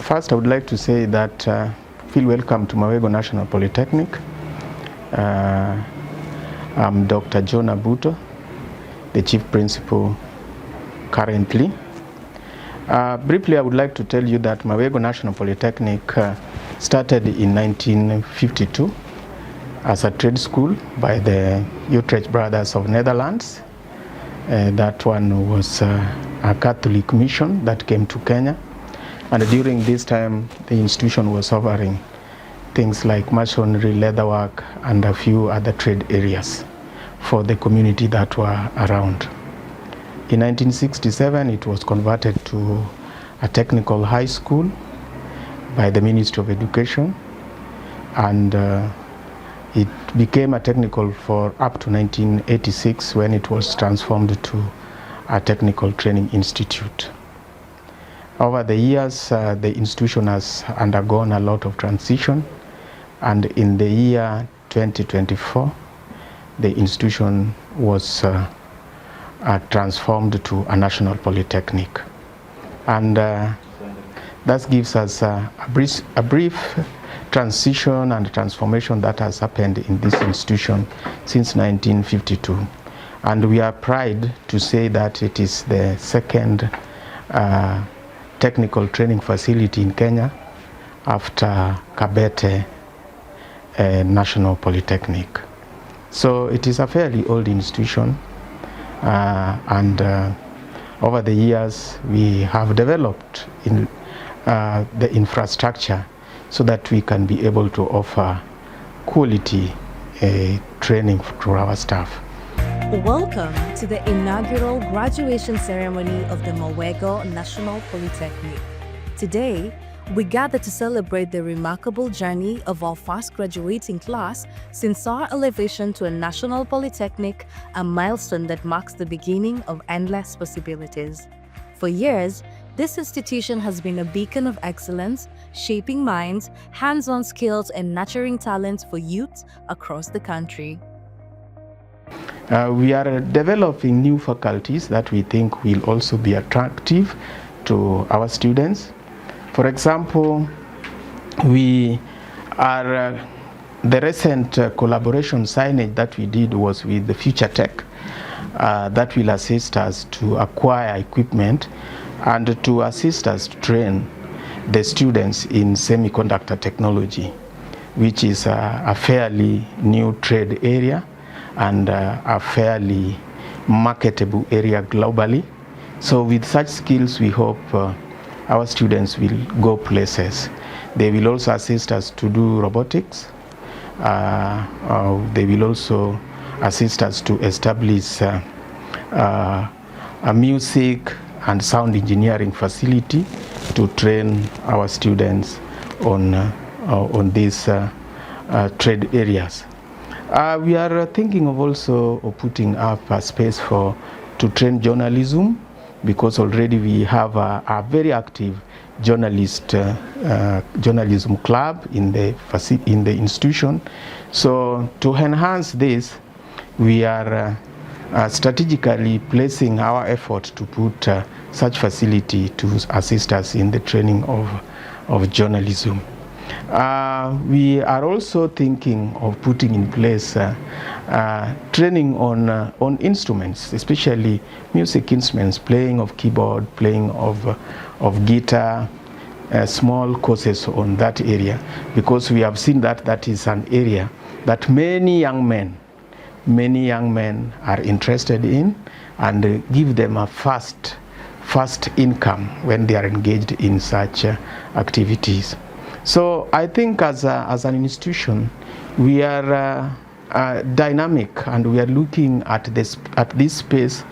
First, I would like to say that feel welcome to Mawego National Polytechnic. I'm Dr. John Abuto, the Chief Principal currently. Briefly, I would like to tell you that Mawego National Polytechnic started in 1952 as a trade school by the Utrecht brothers of Netherlands. That one was a Catholic mission that came to Kenya. And during this time, the institution was offering things like masonry, leatherwork, and a few other trade areas for the community that were around. In 1967, it was converted to a technical high school by the Ministry of Education, and it became a technical for up to 1986 when it was transformed to a technical training institute. Over the years, the institution has undergone a lot of transition, and in the year 2024, the institution was transformed to a national polytechnic. And that gives us a brief transition and transformation that has happened in this institution since 1952. And we are proud to say that it is the second technical training facility in Kenya after Kabete National Polytechnic. So it is a fairly old institution, and over the years we have developed in the infrastructure so that we can be able to offer quality training to our staff. Welcome to the inaugural graduation ceremony of the Mawego National Polytechnic. Today, we gather to celebrate the remarkable journey of our fast graduating class since our elevation to a national polytechnic, a milestone that marks the beginning of endless possibilities. For years, this institution has been a beacon of excellence, shaping minds, hands-on skills, and nurturing talents for youths across the country. We are developing new faculties that we think will also be attractive to our students. For example, we are the recent collaboration signage that we did was with the Future Tech that will assist us to acquire equipment and to assist us to train the students in semiconductor technology, which is a fairly new trade area and a fairly marketable area globally. So with such skills, we hope our students will go places. They will also assist us to do robotics. They will also assist us to establish a music and sound engineering facility to train our students on these trade areas. We are thinking of also putting up a space to train journalism, because already we have a very active journalism club in the institution. So to enhance this, we are strategically placing our effort to put such facility to assist us in the training of journalism. We are also thinking of putting in place training on instruments, especially music instruments, playing of keyboard, playing of guitar, small courses on that area, because we have seen that that is an area that many young men are interested in, and give them a fast income when they are engaged in such activities. So I think as an institution, we are dynamic, and we are looking at this space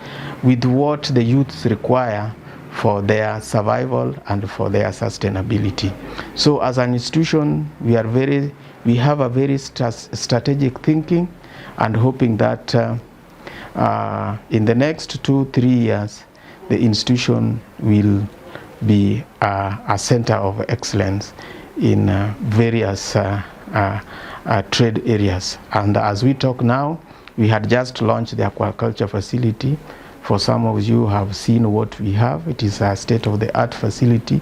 with what the youths require for their survival and for their sustainability. So as an institution, we have a very strategic thinking, and hoping that in the next 2-3 years, the institution will be a center of excellence in various trade areas. And as we talk now, we had just launched the aquaculture facility. For some of you have seen what we have. It is a state-of-the-art facility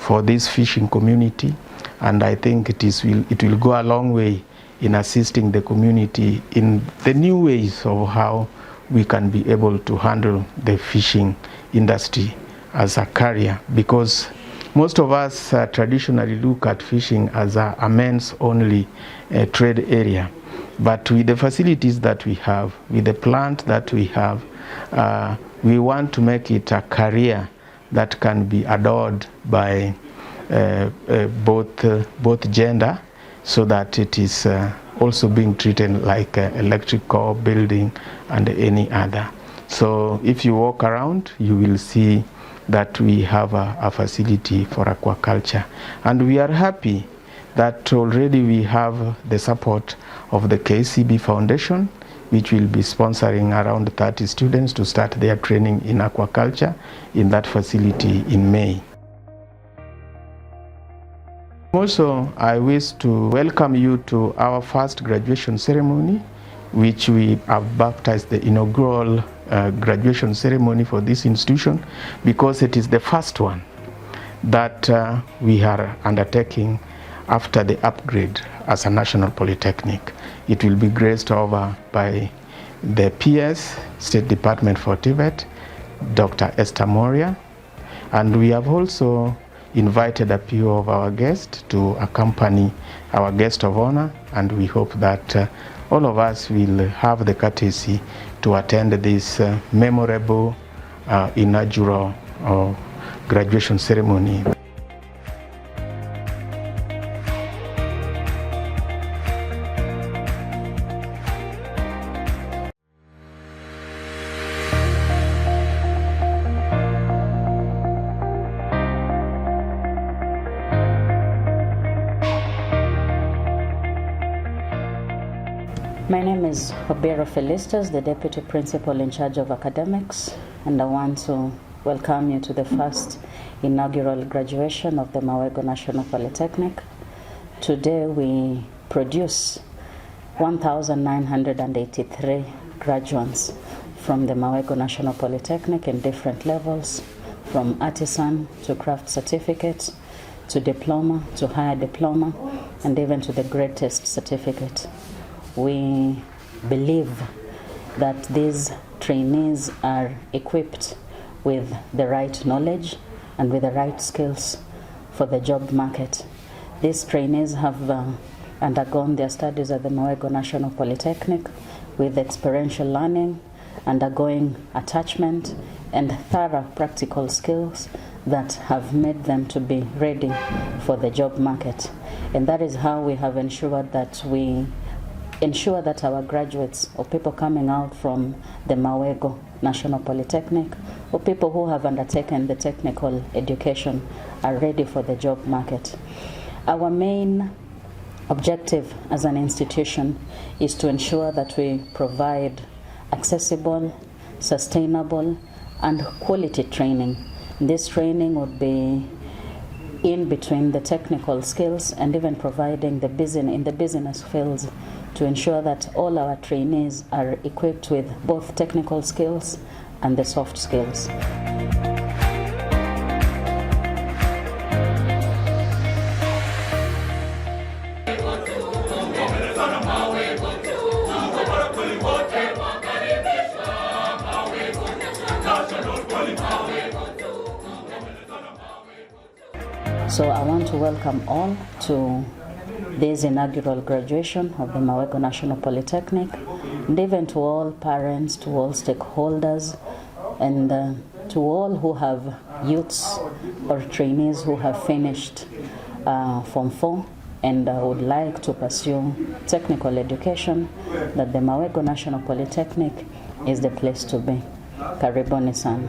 for this fishing community, and I think it will go a long way in assisting the community in the new ways of how we can be able to handle the fishing industry as a career, because most of us traditionally look at fishing as a men's only trade area. But with the facilities that we have, with the plant that we have, we want to make it a career that can be adored by both gender, so that it is also being treated like electrical, building, and any other. So if you walk around, you will see that we have a facility for aquaculture, and we are happy that already we have the support of the KCB Foundation, which will be sponsoring around 30 students to start their training in aquaculture in that facility in May. Also, I wish to welcome you to our first graduation ceremony, which we have baptized the inaugural graduation ceremony for this institution, because it is the first one that we are undertaking after the upgrade as a national polytechnic. It will be graced over by the PS, State Department for Tibet, Dr. Esther Moria, and we have also invited a few of our guests to accompany our guest of honor, and we hope that all of us will have the courtesy to attend this memorable inaugural graduation ceremony. My name is Obero Felistas, the Deputy Principal in charge of academics, and I want to welcome you to the first inaugural graduation of the Mawego National Polytechnic. Today we produce 1,983 graduates from the Mawego National Polytechnic in different levels, from artisan to craft certificate, to diploma, to higher diploma, and even to the grade test certificate. We believe that these trainees are equipped with the right knowledge and with the right skills for the job market. These trainees have undergone their studies at the Mawego National Polytechnic with experiential learning, undergoing attachment, and thorough practical skills that have made them to be ready for the job market. And that is how we have ensured that our graduates, or people coming out from the Mawego National Polytechnic, or people who have undertaken the technical education, are ready for the job market. Our main objective as an institution is to ensure that we provide accessible, sustainable, and quality training. This training would be in between the technical skills and even providing in the business fields, to ensure that all our trainees are equipped with both technical skills and the soft skills. So I want to welcome all to this inaugural graduation of the Mawego National Polytechnic, and even to all parents, to all stakeholders, and to all who have youths or trainees who have finished Form 4 and would like to pursue technical education, that the Mawego National Polytechnic is the place to be. Karibuni sana.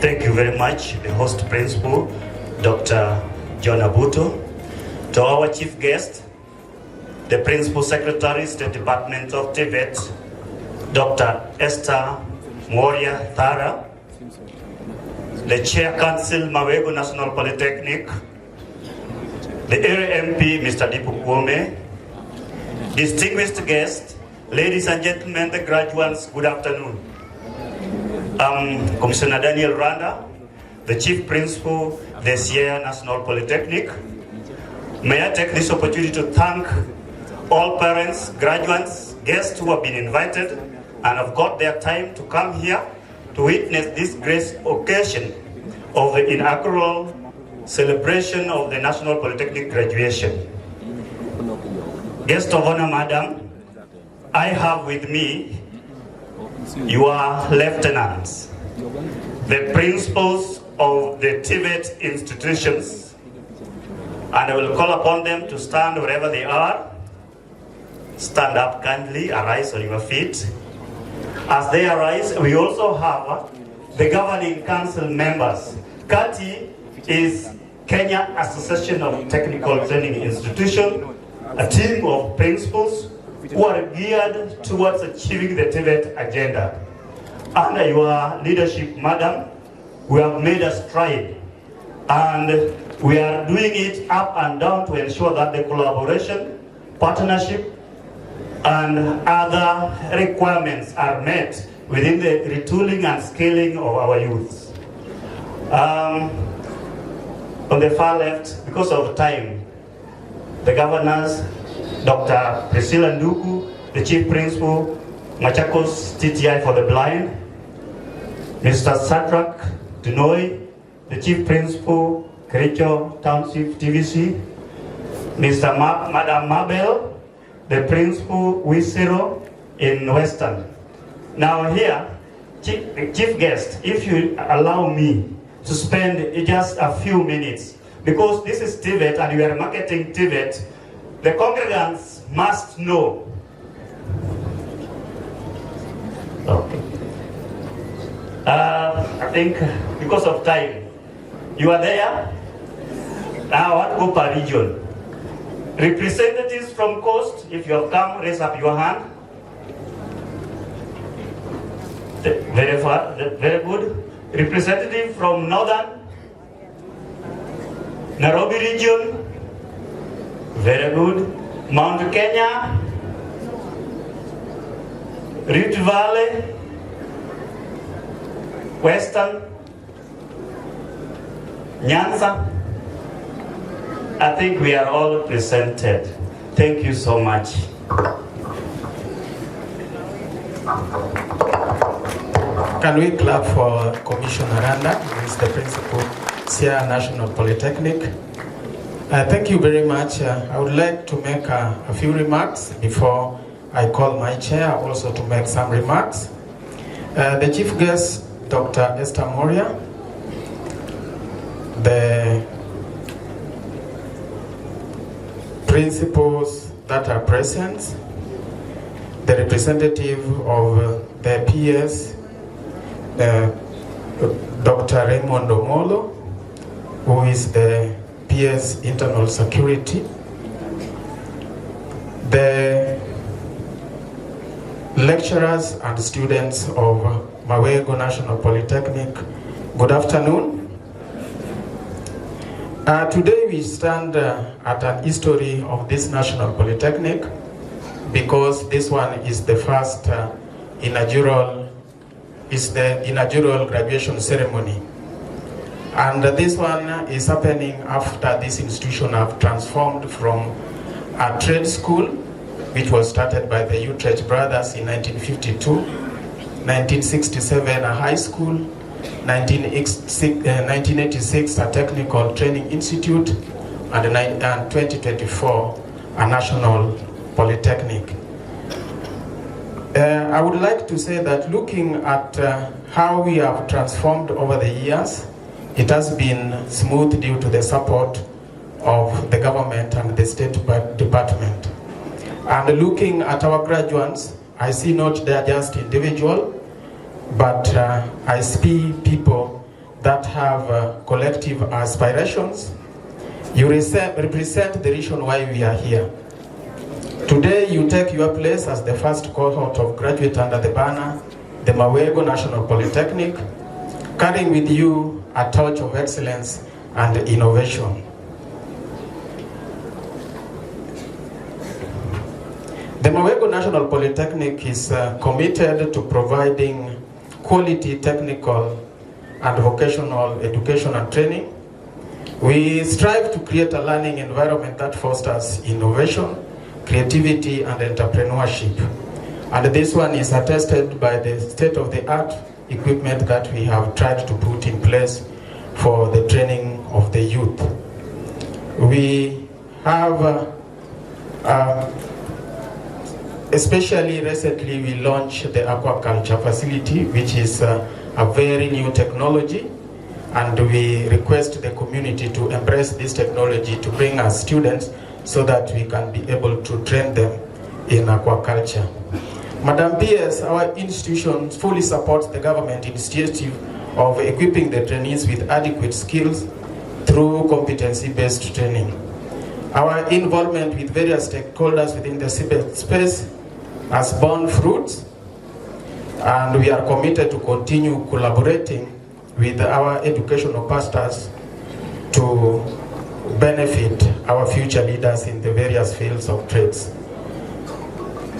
Thank you very much, the host principal, Dr. John Abuto. To our chief guest, the Principal Secretary, State Department of TVET, Dr. Esther Moria Thara, the Chair Council, Mawego National Polytechnic, the Area MP, Mr. Dipu Kwome, distinguished guests, ladies and gentlemen, the graduates, good afternoon. I'm Commissioner Daniel Randa, the Chief Principal, the Sierra National Polytechnic. May I take this opportunity to thank all parents, graduates, guests who have been invited and have got their time to come here to witness this great occasion of the inaugural celebration of the National Polytechnic graduation. Guest of honor, Madam, I have with me your lieutenants, the principals of the TVET institutions, and I will call upon them to stand wherever they are. Stand up kindly, arise on your feet. As they arise, we also have the governing council members. KATI is Kenya Association of Technical Training Institution, a team of principals who are geared towards achieving the TVET agenda. Under your leadership, Madam, we have made a stride, and we are doing it up and down to ensure that the collaboration, partnership, and other requirements are met within the retooling and scaling of our youths. On the far left, because of time, the governors, Dr. Priscilla Nduku, the Chief Principal, Machakos TTI for the Blind, Mr. Sadrak Dunoi, the Chief Principal, Kericho Township TVC, Madam Mabel, the Principal Wisero in Western. Now here, Chief Guest, if you allow me to spend just a few minutes, because this is TVET and we are marketing TVET, the congregants must know. Okay. I think because of time, you are there. Now I want to go per region. Representatives from Coast, if you have come, raise up your hand. Very far, very good. Representative from Northern, Nairobi region, very good. Mount Kenya, Rift Valley, Western, Nyanza. I think we are all presented. Thank you so much. Can we clap for Commissioner Randa, who is the principal, Sierra National Polytechnic? Thank you very much. I would like to make a few remarks before I call my chair also to make some remarks. The chief guest, Dr. Esther Moria, the principals that are present, the representative of the PS, Dr. Raymond Omolo, who is the PS Internal Security, the lecturers and students of Mawego National Polytechnic, good afternoon. Today we stand at an history of this National Polytechnic because this one is the first inaugural graduation ceremony. And this one is happening after this institution have transformed from a trade school, which was started by the Utrecht brothers in 1952, 1967 a high school, 1986 a technical training institute, and 2024 a national polytechnic. I would like to say that looking at how we have transformed over the years, it has been smooth due to the support of the government and the State Department. And looking at our graduates, I see not they are just individual, but I see people that have collective aspirations. You represent the reason why we are here. Today you take your place as the first cohort of graduates under the banner, the Mawego National Polytechnic, carrying with you a torch of excellence and innovation. The Mawego National Polytechnic is committed to providing quality technical and vocational education and training. We strive to create a learning environment that fosters innovation, creativity, and entrepreneurship. And this one is attested by the state-of-the-art equipment that we have tried to put in place for the training of the youth. We have, especially recently, we launched the aquaculture facility, which is a very new technology, and we request the community to embrace this technology to bring us students so that we can be able to train them in aquaculture. Madam PS, our institution fully supports the government initiative of equipping the trainees with adequate skills through competency-based training. Our involvement with various stakeholders within the space has borne fruits, and we are committed to continue collaborating with our educational pastors to benefit our future leaders in the various fields of trades.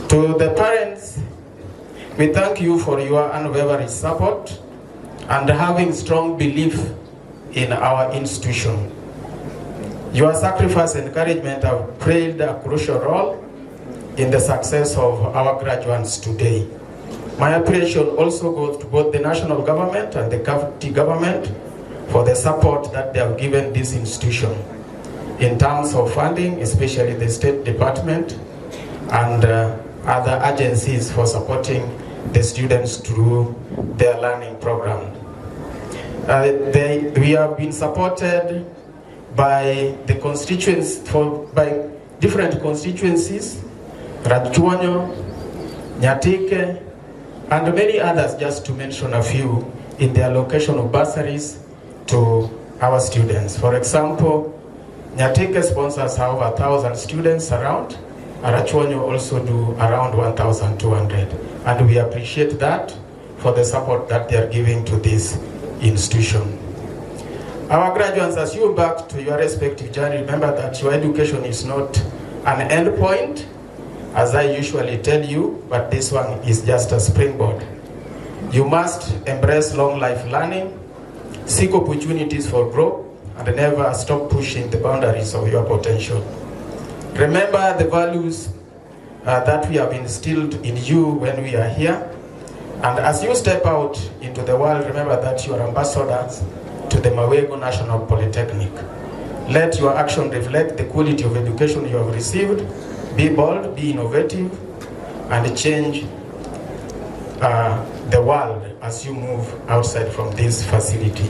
To the parents, we thank you for your unwavering support and having strong belief in our institution. Your sacrifice and encouragement have played a crucial role in the success of our graduates today. My appreciation also goes to both the national government and the county government for the support that they have given this institution in terms of funding, especially the State Department and other agencies for supporting the students through their learning program. We have been supported by the constituents, by different constituencies, Rachuanyo, Nyatike, and many others, just to mention a few, in the allocation of bursaries to our students. For example, Nyatike sponsors over 1,000 students around. Arachuanyo also do around 1,200. And we appreciate that for the support that they are giving to this institution. Our graduates, as you back to your respective journey, remember that your education is not an end point, as I usually tell you, but this one is just a springboard. You must embrace long life learning, seek opportunities for growth, and never stop pushing the boundaries of your potential. Remember the values that we have instilled in you when we are here. And as you step out into the world, remember that you are ambassadors to the Mawego National Polytechnic. Let your action reflect the quality of education you have received. Be bold, be innovative, and change the world as you move outside from this facility.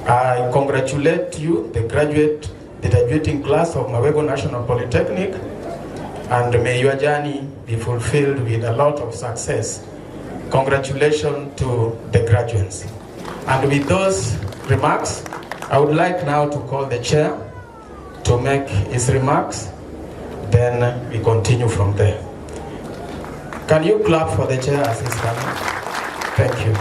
I congratulate you, the graduate the graduating class of Mawego National Polytechnic, and may your journey be fulfilled with a lot of success. Congratulations to the graduates. And with those remarks, I would like now to call the chair to make his remarks, then we continue from there. Can you clap for the chair as he's coming? Thank you.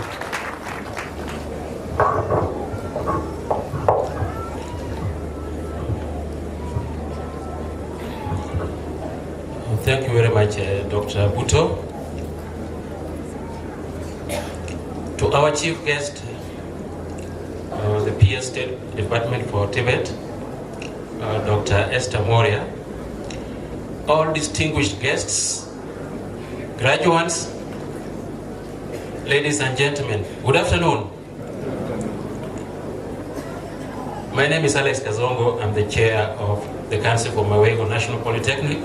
Thank you very much, Dr. Buto. To our chief guest, the PS State Department for Tibet, Dr. Esther Moria, all distinguished guests, graduates, ladies and gentlemen, good afternoon. My name is Alex Kazongo. I'm the chair of the Council for Mawego National Polytechnic.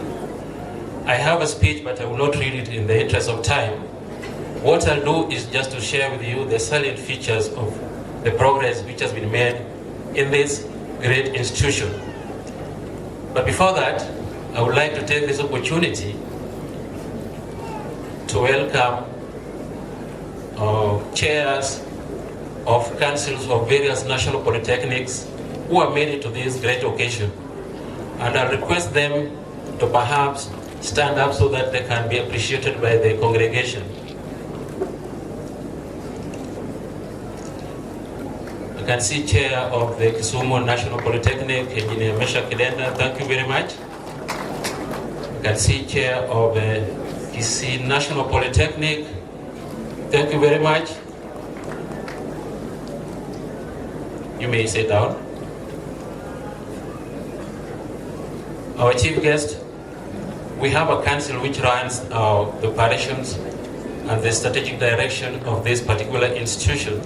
I have a speech, but I will not read it in the interest of time. What I'll do is just to share with you the salient features of the progress which has been made in this great institution. But before that, I would like to take this opportunity to welcome chairs of councils of various national polytechnics who have made it to this great occasion. And I request them to perhaps stand up so that they can be appreciated by the congregation. I can see Chair of the Kisumu National Polytechnic, Engineer Mesha Kidenda, thank you very much. I can see Chair of Kisii National Polytechnic, thank you very much. You may sit down. Our chief guest, we have a council which runs the operations and the strategic direction of this particular institution.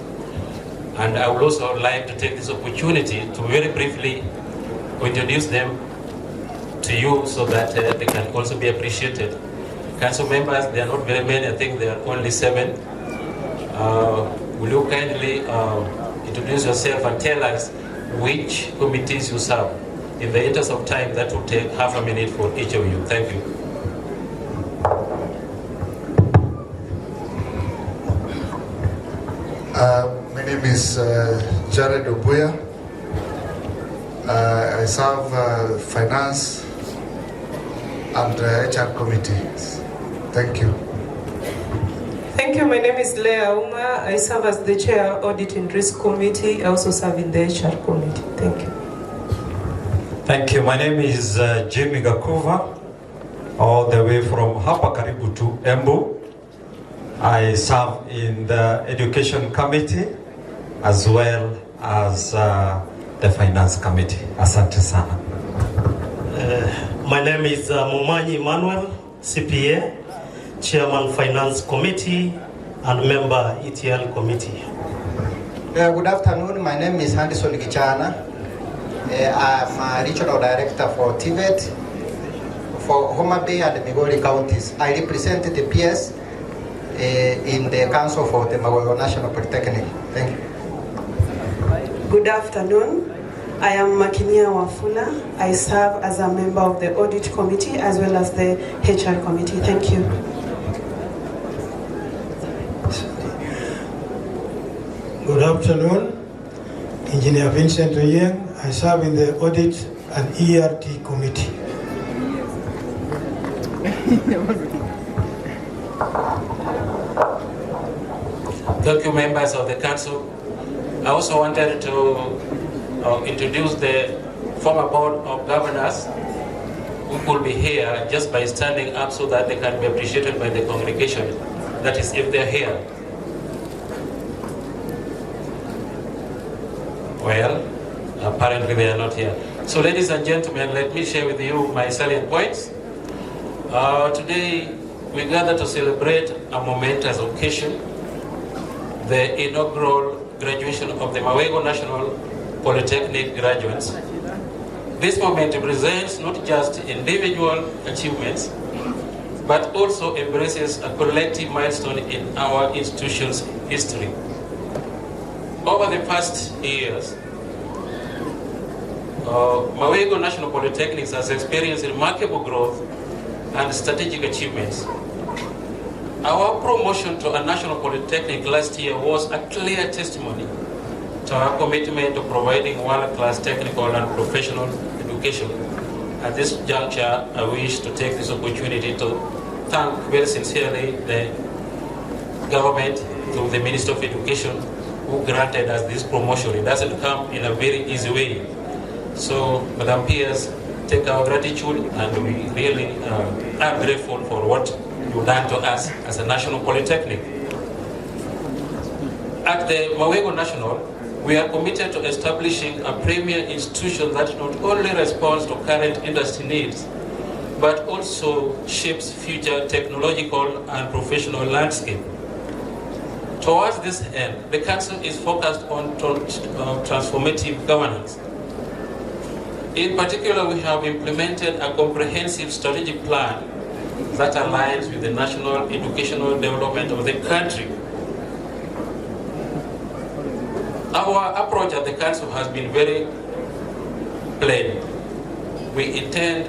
And I would also like to take this opportunity to very briefly introduce them to you so that they can also be appreciated. Council members, they are not very many, I think there are only 7. Will you kindly introduce yourself and tell us which committees you serve? In the interest of time, that will take half a minute for each of you. Thank you. My name is Jared Obuya. I serve finance and HR committees. Thank you. Thank you. My name is Leah Uma. I serve as the chair Audit and Risk Committee. I also serve in the HR committee. Thank you. Thank you. My name is Jimmy Gakuva, all the way from hapa karibu to Embu. I serve in the Education Committee as well as the Finance Committee. Asante sana. My name is Mumanyi Emmanuel, CPA, Chairman Finance Committee and member ETL Committee. Good afternoon. My name is Anderson Gichana. I'm a regional director for TVET for Homa Bay and Migori counties. I represent the PS in the Council for the Mawego National Polytechnic. Thank you. Good afternoon. I am Makinia Wafula. I serve as a member of the Audit Committee as well as the HR Committee. Thank you. Good afternoon. Engineer Vincent Oyeng. I serve in the Audit and ERT Committee. Thank you, members of the council. I also wanted to introduce the former board of governors who could be here just by standing up so that they can be appreciated by the congregation. That is, if they're here. Well, apparently they are not here. So ladies and gentlemen, let me share with you my salient points. Today, we gather to celebrate a momentous occasion, the inaugural graduation of the Mawego National Polytechnic graduates. This moment represents not just individual achievements, but also embraces a collective milestone in our institution's history. Over the past years, Mawego National Polytechnic has experienced remarkable growth and strategic achievements. Our promotion to a national polytechnic last year was a clear testimony to our commitment to providing world-class technical and professional education. At this juncture, I wish to take this opportunity to thank very sincerely the government through the Minister of Education who granted us this promotion. It doesn't come in a very easy way. So, Madam Peers, take our gratitude, and we really are grateful for what you've done to us as a national polytechnic. At the Mawego National, we are committed to establishing a premier institution that not only responds to current industry needs, but also shapes future technological and professional landscape. Towards this end, the Council is focused on transformative governance. In particular, we have implemented a comprehensive strategic plan that aligns with the national educational development of the country. Our approach at the Council has been very plain. We intend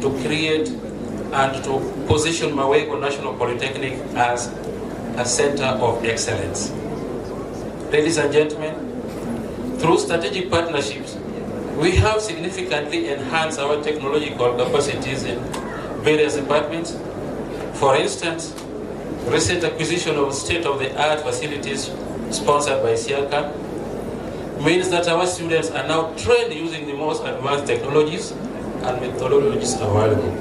to create and to position Mawego National Polytechnic as a center of excellence. Ladies and gentlemen, through strategic partnerships, we have significantly enhanced our technological capacities in various departments. For instance, recent acquisition of state-of-the-art facilities sponsored by SIACA means that our students are now trained using the most advanced technologies and methodologies available.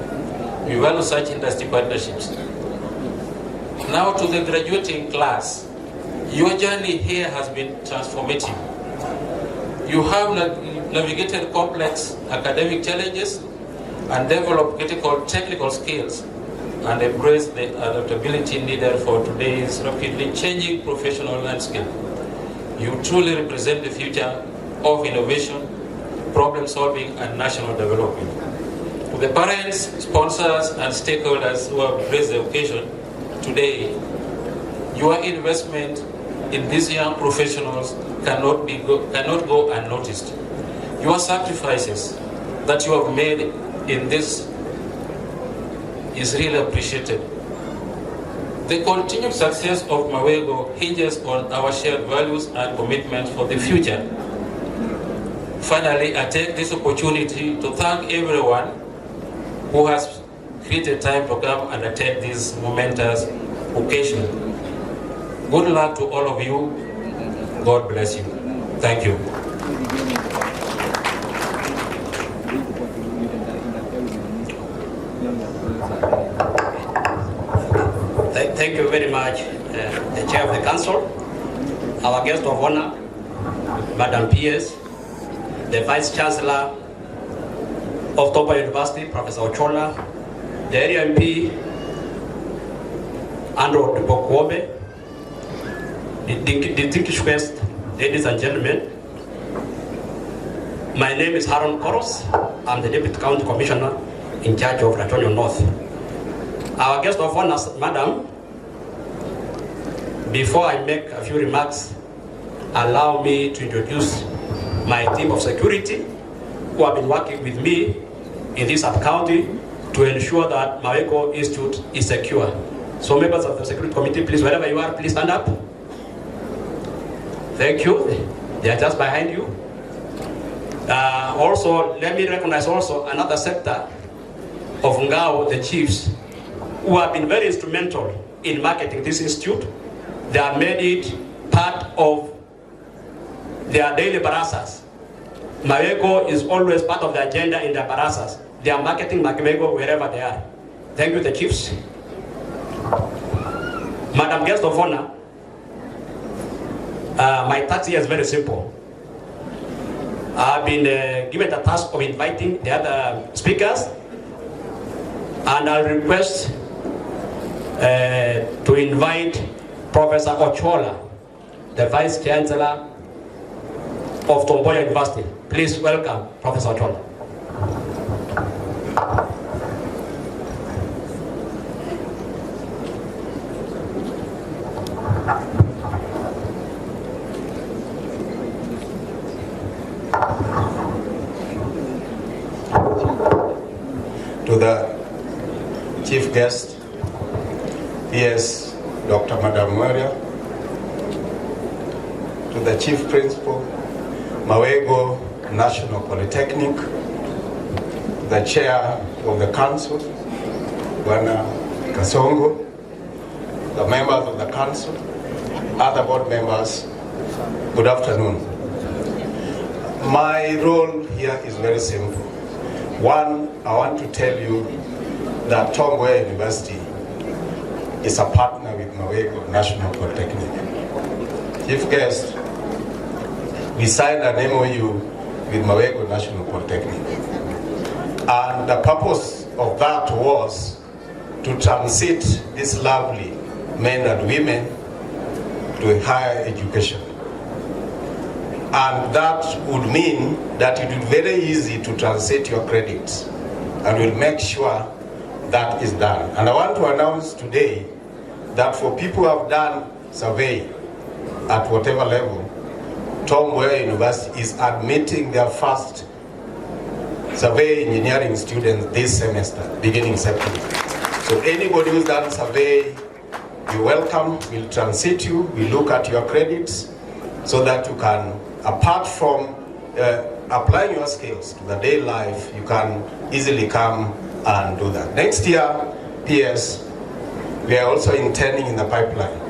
We value such industry partnerships. Now to the graduating class, your journey here has been transformative. You have navigated complex academic challenges and developed critical technical skills and embraced the adaptability needed for today's rapidly changing professional landscape. You truly represent the future of innovation, problem solving, and national development. To the parents, sponsors, and stakeholders who have graced the occasion today, your investment in these young professionals cannot go unnoticed. Your sacrifices that you have made in this is really appreciated. The continued success of Mawego hinges on our shared values and commitment for the future. Finally, I take this opportunity to thank everyone who has created time to come and attend this momentous occasion. Good luck to all of you. God bless you. Thank you. Thank you very much, the Chair of the Council, our guest of honor, Madam P.S., the Vice Chancellor of Topa University, Professor Ochola, the area MP, Andrew Bokobe, the distinguished guests, ladies and gentlemen. My name is Haron Koros. I'm the Deputy County Commissioner in charge of Latonia North. Our guest of honor, Madam, before I make a few remarks, allow me to introduce my team of security who have been working with me in this sub-county to ensure that Mawego Institute is secure. So members of the security committee, please, wherever you are, please stand up. Thank you. They are just behind you. Also, let me recognize also another sector of Ngao, the chiefs, who have been very instrumental in marketing this institute. They have made it part of their daily barasas. Mawego is always part of the agenda in their barasas. They are marketing Mawego wherever they are. Thank you, the chiefs. Madam Guest of Honor, my task here is very simple. I've been given the task of inviting the other speakers, and I'll request to invite Professor Ochola, the Vice Chancellor of Tomboya University. Please welcome Professor Ochola. to the chief guest, PS Dr. Madam Maria, to the chief principal, Mawego National Polytechnic, the chair of the council, Bwana Kasongo, the members of the council, other board members, good afternoon. My role here is very simple. One, I want to tell you that Tom Mboya University is a partner with Mawego National Polytechnic. Chief guest, we signed an MOU with Mawego National Polytechnic. And the purpose of that was to transit these lovely men and women to higher education. And that would mean that it would be very easy to translate your credits, and we'll make sure that is done. And I want to announce today that for people who have done survey at whatever level, Tom Mboya University is admitting their first survey engineering students this semester, beginning September. So anybody who's done survey, you're welcome. We'll transit you, we'll look at your credits so that you can, apart from applying your skills to the day life, you can easily come and do that. Next year, PS, we are also intending in the pipeline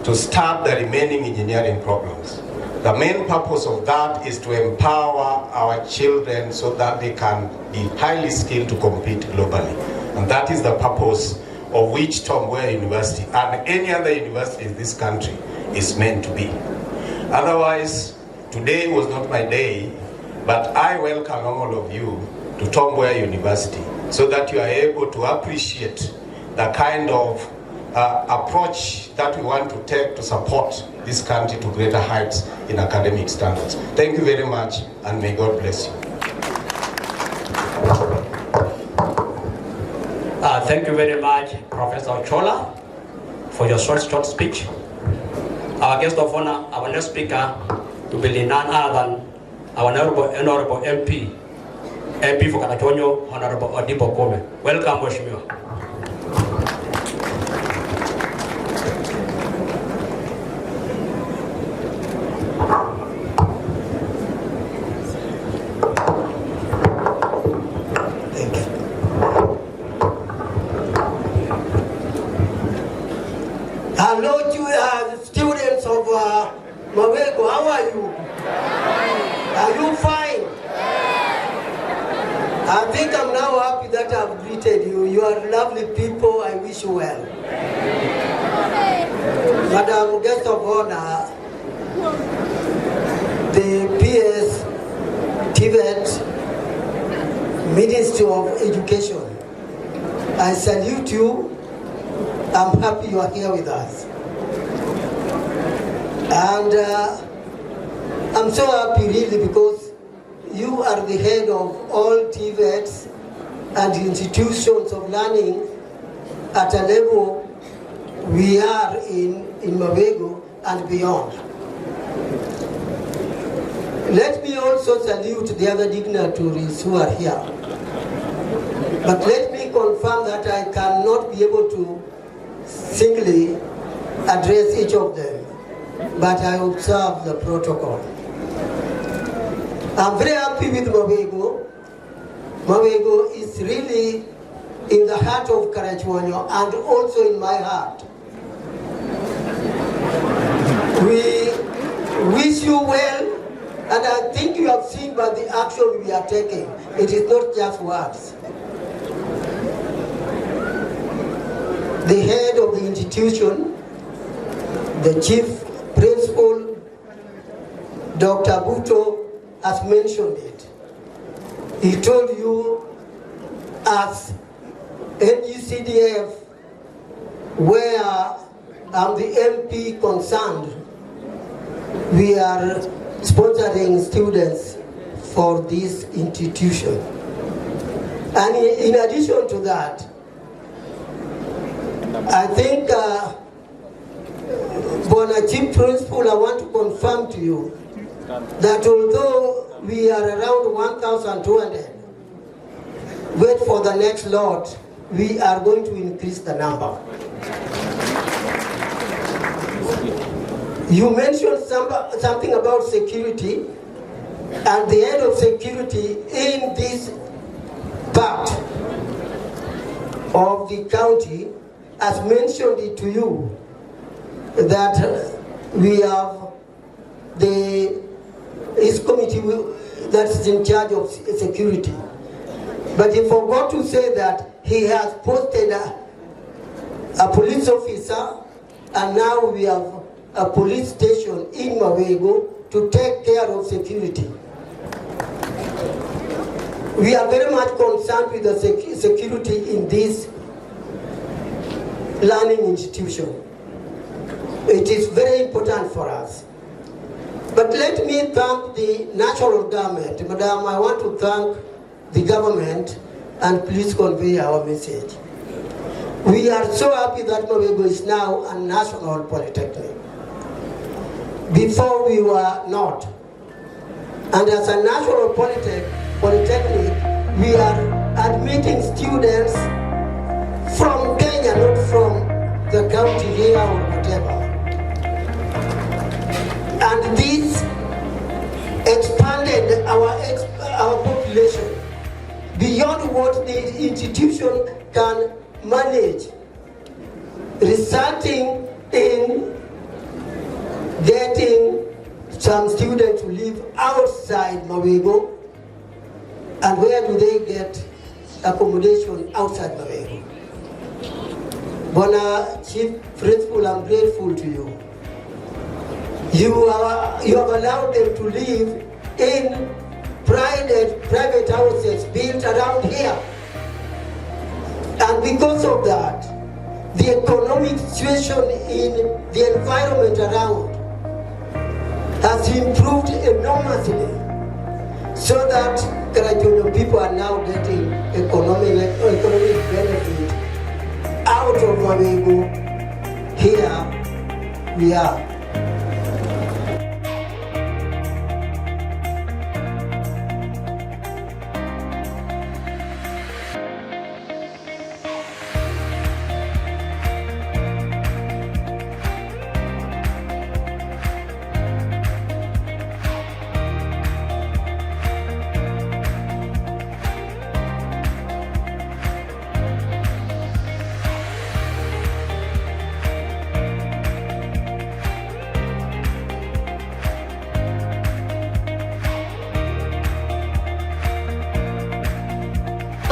to start the remaining engineering programs. The main purpose of that is to empower our children so that they can be highly skilled to compete globally. And that is the purpose of which Tom Mboya University and any other university in this country is meant to be. Otherwise, today was not my day, but I welcome all of you to Tom Mboya University so that you are able to appreciate the kind of approach that we want to take to support this country to greater heights in academic standards. Thank you very much, and may God bless you. Thank you very much, Professor Ochola, for your short speech. Our guest of honor, our next speaker, will be none other than our honorable MP for Katatonyo, Honorable Odibo Kome. Welcome, Mheshimiwa. Hello, students of Mawego, how are you? Are you fine? I think I'm now happy that I've greeted you. You are lovely people, I wish you well. Madam Guest of Honor, the PS TVET Ministry of Education, I salute you. I'm happy you are here with us. And I'm so happy really because you are the head of all TVETs and institutions of learning at a level we are in Mawego and beyond. Let me also salute the other dignitaries who are here. But let me confirm that I cannot be able to singly address each of them, but I observe the protocol. I'm very happy with Mawego. Mawego is really in the heart of Karachuonyo and also in my heart. We wish you well, and I think you have seen by the action we are taking. It is not just words. The head of the institution, the chief principal, Dr. Buto, has mentioned it. He told you as NUCDF, where I'm the MP concerned, we are sponsoring students for this institution. And in addition to that, I think, Bwana Chief Principal, I want to confirm to you that although we are around 1,200, wait for the next lot, we are going to increase the number. You mentioned something about security, and the head of security in this part of the county has mentioned it to you that we have his committee that is in charge of security. But he forgot to say that he has posted a police officer, and now we have a police station in Mawego to take care of security. We are very much concerned with the security in this learning institution. It is very important for us. But let me thank the national government. Madam, I want to thank the government, and please convey our message. We are so happy that Mawego is now a national polytechnic. Before we were not. And as a national polytechnic, we are admitting students from Kenya, not from the county here or whatever. And this expanded our population beyond what the institution can manage, resulting in getting some students to live outside Mawego. And where do they get accommodation outside Mawego? Bona Chief Principal, I'm grateful to you. You have allowed them to live in private houses built around here. And because of that, the economic situation in the environment around has improved enormously, so that Karachuno people are now getting economic benefit out of Mawego. Here we are.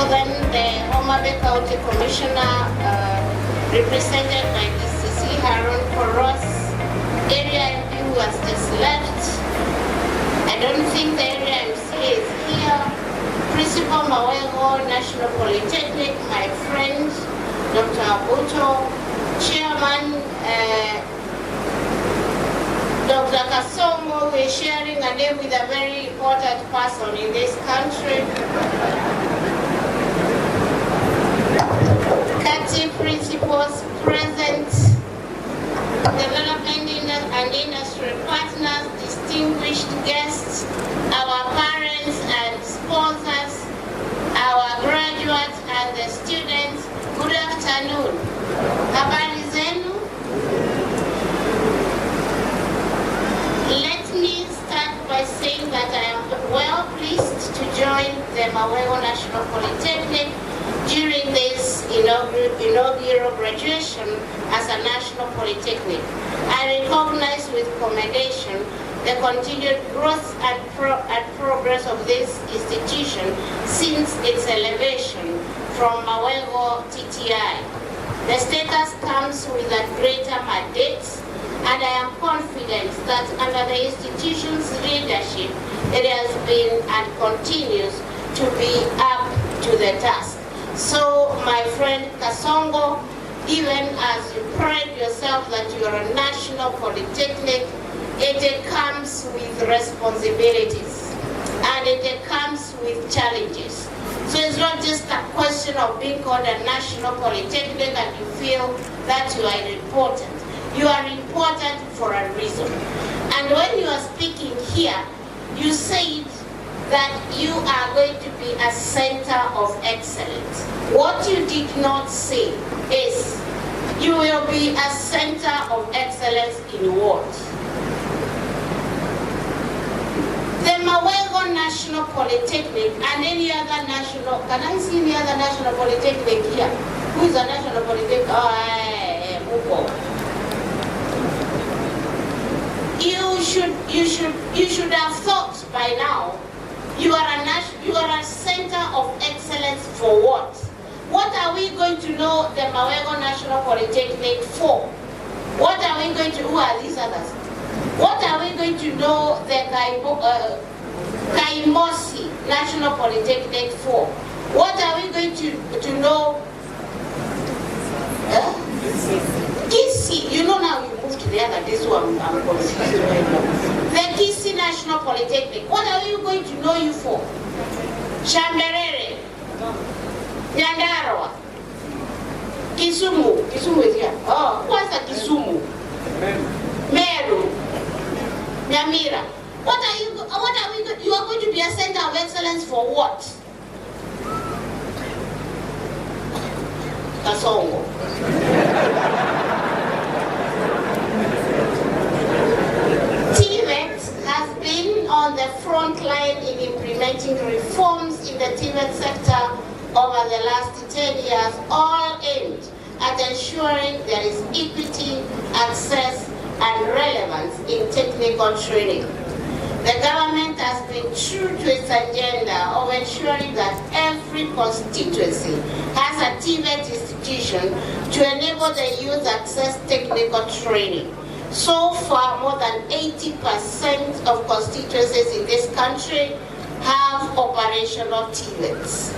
Then the Homa Bay County Commissioner, represented by DCC Haron Koros, area MP who has just left. I don't think the area MC is here. Principal Mawego National Polytechnic, my friend, Dr. Abuto, Chairman, Dr. Kasongo, who is sharing a name with a very important person in this country. Active principals present, development and industry partners, distinguished guests, our parents and sponsors, our graduates and the students, good afternoon. Habari zenu? Let me start by saying that I am well pleased to join the Mawego National Polytechnic during this inaugural graduation as a national polytechnic. I recognize with commendation the continued growth and progress of this institution since its elevation from Mawego TTI. The status comes with a greater mandate, and I am confident that under the institution's leadership, it has been and continues to be up to the task. So, my friend Kasongo, even as you pride yourself that you are a national polytechnic, it comes with responsibilities and it comes with challenges. So it's not just a question of being called a national polytechnic and you feel that you are important. You are important for a reason. And when you are speaking here, you said that you are going to be a center of excellence. What you did not say is you will be a center of excellence in what? The Mawego National Polytechnic and any other national, can I see any other national polytechnic here? Who is a national polytechnic? You should have thought by now, you are a center of excellence for what? What are we going to know the Mawego National Polytechnic for? What are we going to, who are these others? What are we going to know the Kaimosi National Polytechnic for? What are we going to know? Kisi, you know now you moved to the other, this one I'm confused right now. The Kisi National Polytechnic, what are we going to know you for? Shamberere, Nyandarua, Kisumu is here. Oh, what's a Kisumu? Meru, Nyamira. You are going to be a center of excellence for what? Kasongo. TVET has been on the front line in implementing reforms in the TVET sector over the last 10 years, all aimed at ensuring there is equity, access, and relevance in technical training. The government has been true to its agenda of ensuring that every constituency has a TVET institution to enable the youth access technical training. So far, more than 80% of constituencies in this country have operational TVETs.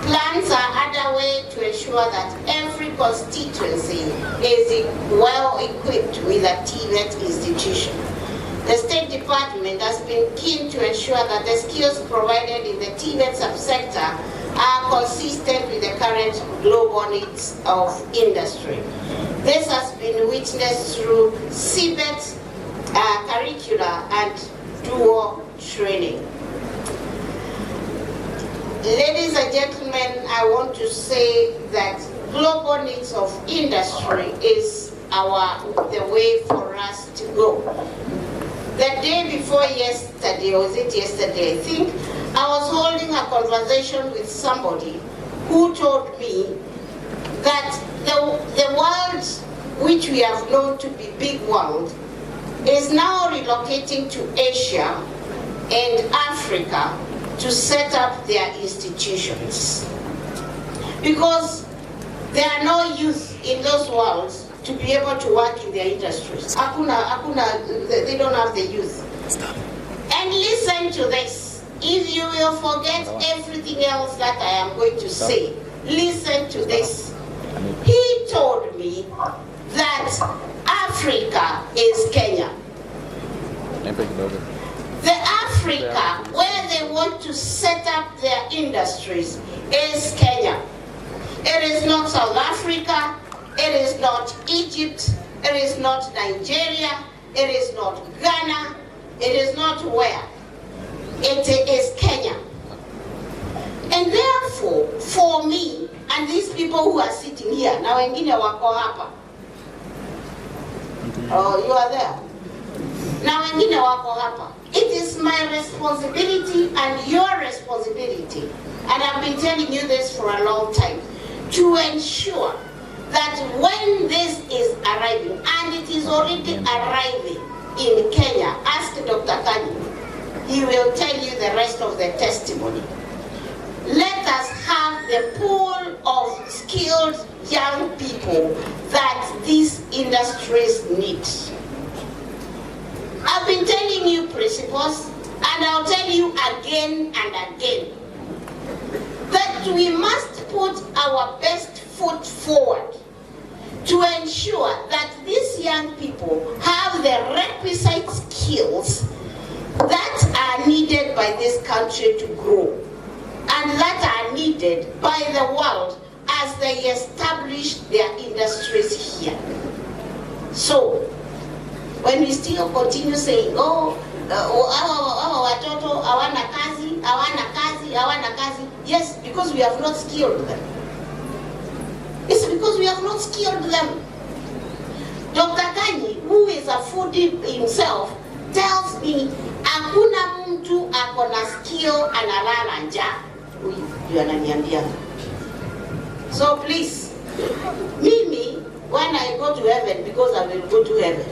Plans are underway to ensure that every constituency is well equipped with a TVET institution. The State Department has been keen to ensure that the skills provided in the TVET subsector are consistent with the current global needs of industry. This has been witnessed through CBET curricula and dual training. Ladies and gentlemen, I want to say that global needs of industry is the way for us to go. The day before yesterday, or was it yesterday, I think, I was holding a conversation with somebody who told me that the world, which we have known to be big world, is now relocating to Asia and Africa to set up their institutions. Because there are no youth in those worlds to be able to work in their industries. They don't have the youth. And listen to this. If you will forget everything else that I am going to say, listen to this. He told me that Africa is Kenya. The Africa where they want to set up their industries is Kenya. It is not South Africa, it is not Egypt, it is not Nigeria, it is not Ghana, it is not where? It is Kenya. And therefore, for me, and these people who are sitting here, now wengine wako hapa. Oh, you are there. Now wengine wako hapa. It is my responsibility and your responsibility, and I've been telling you this for a long time, to ensure that when this is arriving, and it is already arriving in Kenya, ask Dr. Kani, he will tell you the rest of the testimony. Let us have the pool of skilled young people that these industries need. I've been telling you principles, and I'll tell you again and again, that we must put our best foot forward to ensure that these young people have the requisite skills that are needed by this country to grow, and that are needed by the world as they establish their industries here. So, when we still continue saying, watoto hawana kazi, because we have not skilled them. It's because we have not skilled them. Dr. Kanyi, who is a foodie himself, tells me, hakuna mtu akona skill analala njaa. Huyu ananiambia. So please, Mimi, when I go to heaven, because I will go to heaven,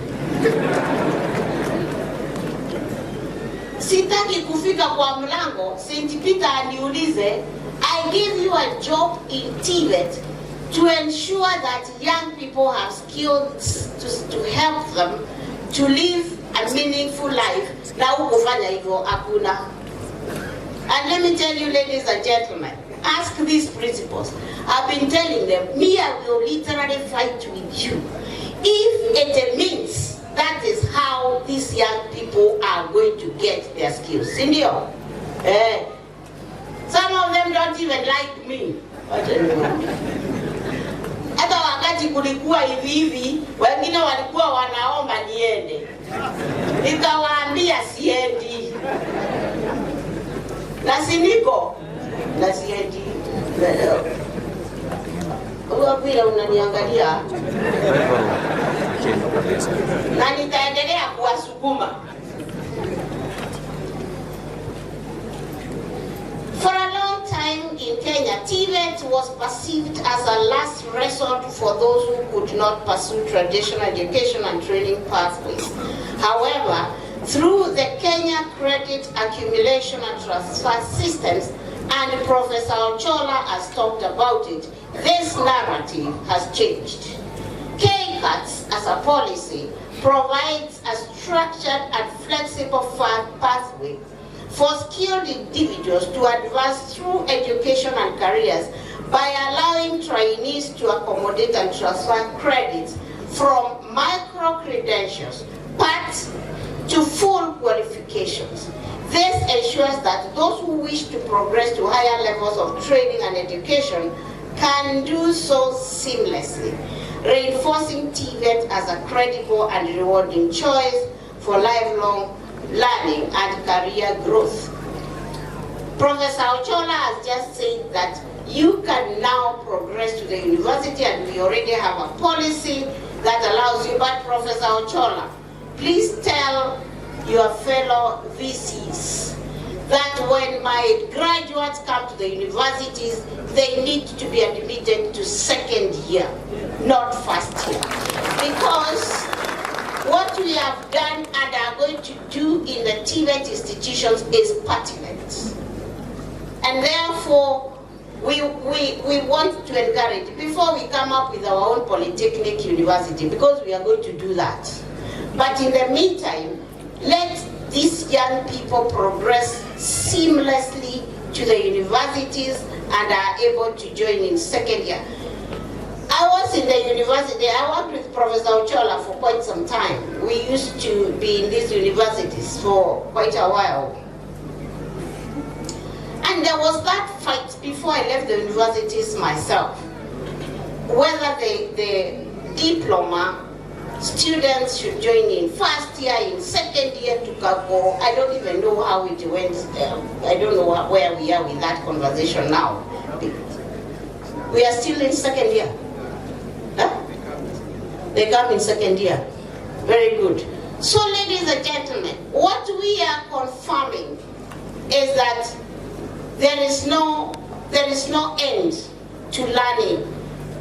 sitaki kufika kwa mlango, St. Peter aniulize, I give you a job in TVET to ensure that young people have skills to help them to live a meaningful life. Na ukufanya hivyo hakuna. And let me tell you, ladies and gentlemen, ask these principals. I've been telling them, me, I will literally fight with you. If it means that is how these young people are going to get their skills. Sindio? Some of them don't even like me. Hata wakati kulikuwa hivi, wengine walikuwa wanaomba niende. Nikawaambia siendi. Na siniko. Na siendi. Uwa pila unaniangalia. Na nitaendelea kuwasukuma. For a long time in Kenya, TVET was perceived as a last resort for those who could not pursue traditional education and training pathways. However, through the Kenya Credit Accumulation and Transfer Systems, and Professor Ochola has talked about it, this narrative has changed. K-Cuts, as a policy, provides a structured and flexible pathway for skilled individuals to advance through education and careers by allowing trainees to accommodate and transfer credits from micro-credentials, PATs, to full qualifications. This ensures that those who wish to progress to higher levels of training and education can do so seamlessly, reinforcing TVET as a credible and rewarding choice for lifelong learning and career growth. Professor Ochola has just said that you can now progress to the university, and we already have a policy that allows you. But Professor Ochola, please tell your fellow VCs that when my graduates come to the universities, they need to be admitted to second year, not first year. Because what we have done and are going to do in the TVET institutions is pertinent. And therefore, we want to encourage, before we come up with our own Polytechnic university, because we are going to do that. But in the meantime, let these young people progress seamlessly to the universities and are able to join in second year. I was in the university, I worked with Professor Ochola for quite some time. We used to be in these universities for quite a while. And there was that fight before I left the universities myself, whether the diploma students should join in first year, in second year to go. I don't even know how it went. I don't know where we are with that conversation now. We are still in second year. Huh? They come in second year. Very good. So, ladies and gentlemen, what we are confirming is that there is no end to learning.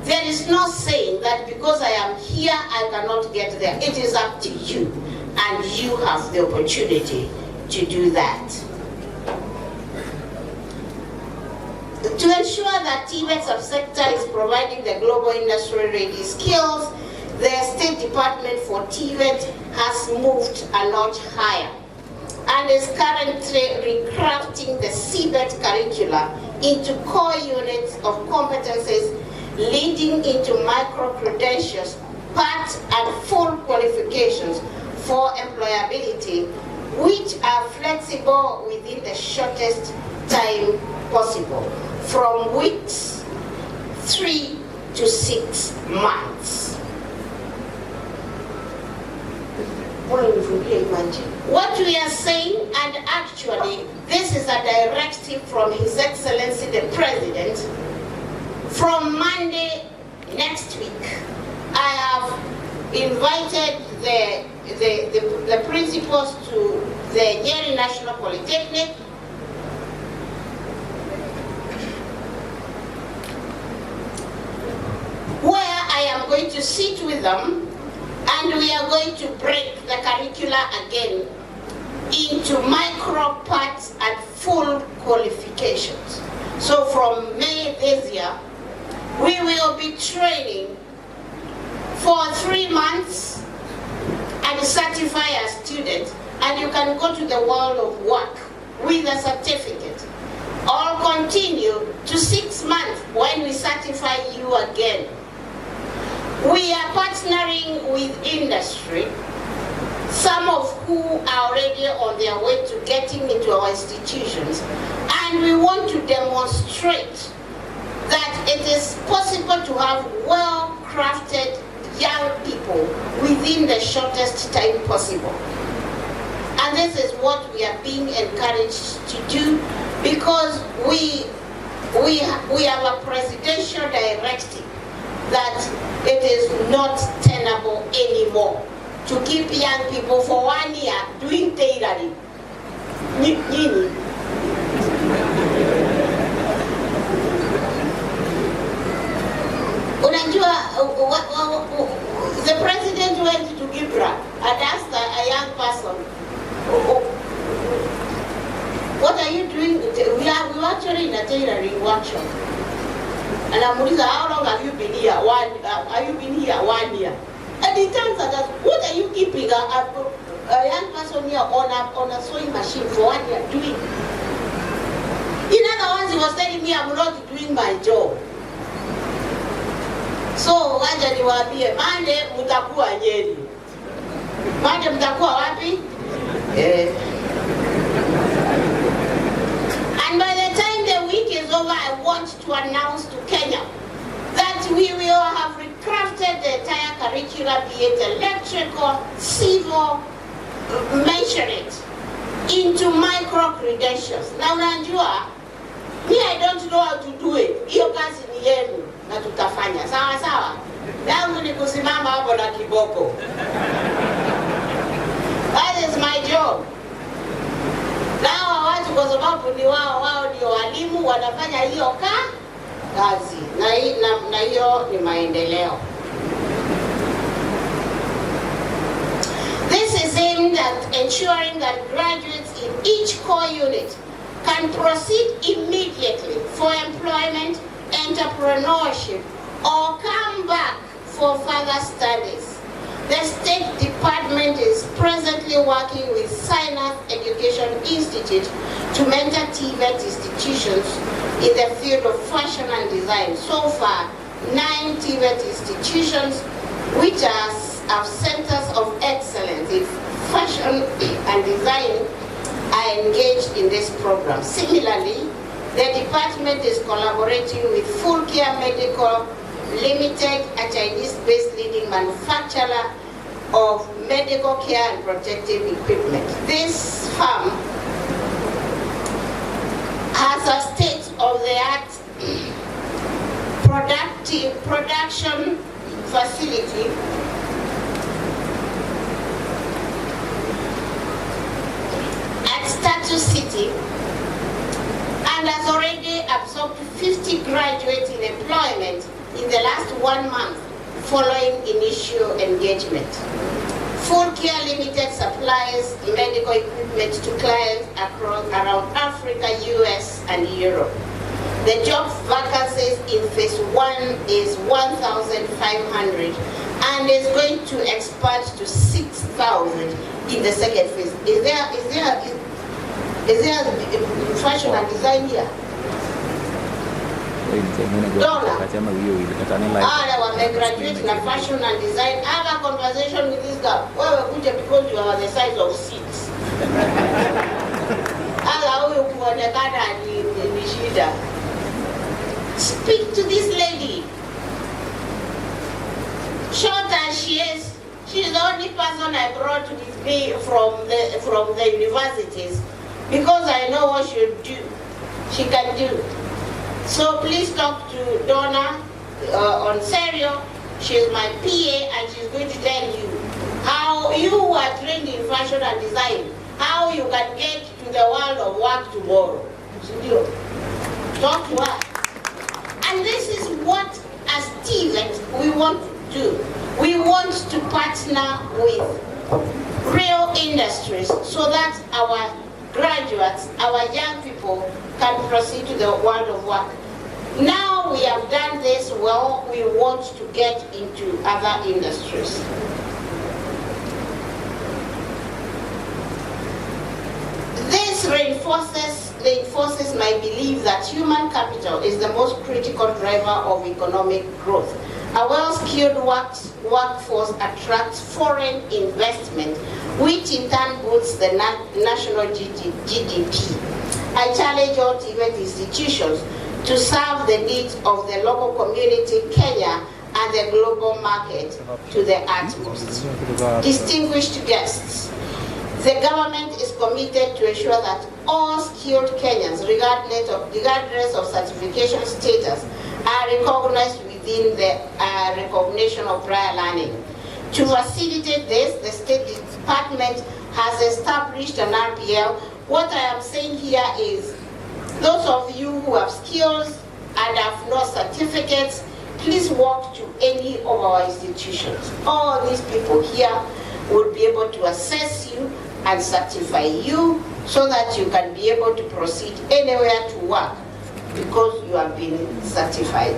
There is no saying that because I am here, I cannot get there. It is up to you, and you have the opportunity to do that. To ensure that TVET subsector is providing the global industry-ready skills, the State Department for TVET has moved a notch higher and is currently recrafting the CBET curricula into core units of competencies leading into micro-credentials, part and full qualifications for employability, which are flexible within the shortest time possible, from weeks, 3 to 6 months. What we are saying, and actually this is a directive from His Excellency the the president, from Monday next week, I have invited the principals to the Nyeri National Polytechnic, where I am going to sit with them and we are going to break the curricula again into micro parts and full qualifications. So from May this year, we will be training for 3 months and certify a student, and you can go to the world of work with a certificate, or continue to 6 months when we certify you again. We are partnering with industry, some of who are already on their way to getting into our institutions, and we want to demonstrate that it is possible to have well-crafted young people within the shortest time possible. And this is what we are being encouraged to do, because we have a presidential directive that it is not tenable anymore to keep young people for 1 year doing tailoring. The president went to Gibra and asked a young person, what are you doing? We are actually in a tailoring workshop. And I'm wondering, how long have you been here? Have you been here 1 year? And he turns and asks, what are you keeping a young person here on a sewing machine for 1 year doing? In other words, he was telling me I'm not doing my job. So wacha niwaambie, Monday mtakuwa Nyeri. Monday mtakuwa wapi? And by the time the week is over, I want to announce to Kenya that we will have recrafted the entire curriculum, be it electrical, civil, mention it, into micro credentials. Now unajua, me I don't know how to do it. Hiyo kazi ni yenu na tutafanya. Sawa sawa? Yangu ni kusimama hapo na kiboko. That is my job. Now watu kwa sababu ni wao ndio walimu wanafanya hiyo kazi. Na hiyo ni maendeleo. This is aimed at ensuring that graduates in each core unit can proceed immediately for employment, entrepreneurship, or come back for further studies. The State Department is presently working with Sinus Education Institute to mentor TVET institutions in the field of fashion and design. So far, 9 TVET institutions, which are centers of excellence in fashion and design, are engaged in this program. Similarly, the department is collaborating with Full Care Medical Limited, a Chinese-based leading manufacturer of medical care and protective equipment. This firm has a state-of-the-art production facility at Statue City and has already absorbed 50 graduates in employment in the last 1 month following initial engagement. Full Care Limited supplies medical equipment to clients around Africa, US, and Europe. The job vacancies in phase 1 is 1,500 and is going to expand to 6,000 in the second phase. Is there fashion and design here? Graduate in fashion and design. Have a conversation with this guy. Well, because you are the size of seats. Speak to this lady. Short as she is, she's the only person I brought with me from the universities, because I know what she can do. So please talk to Donna Ontario. She's my PA and she's going to tell you how you are trained in fashion and design, how you can get to the world of work tomorrow. Talk to her. And this is what, as TVET, we want to do. We want to partner with real industries so that our graduates, our young people can proceed to the world of work. Now we have done this well, we want to get into other industries. This reinforces my belief that human capital is the most critical driver of economic growth. A well-skilled workforce attracts foreign investment, which in turn boosts the national GDP. I challenge all TVET institutions to serve the needs of the local community, Kenya, and the global market to the utmost. Distinguished guests, the government is committed to ensure that all skilled Kenyans, regardless of certification status, are recognized within the recognition of prior learning. To facilitate this, the State Department has established an RPL. What I am saying here is, those of you who have skills and have no certificates, please walk to any of our institutions. All these people here will be able to assess you and certify you so that you can be able to proceed anywhere to work because you have been certified.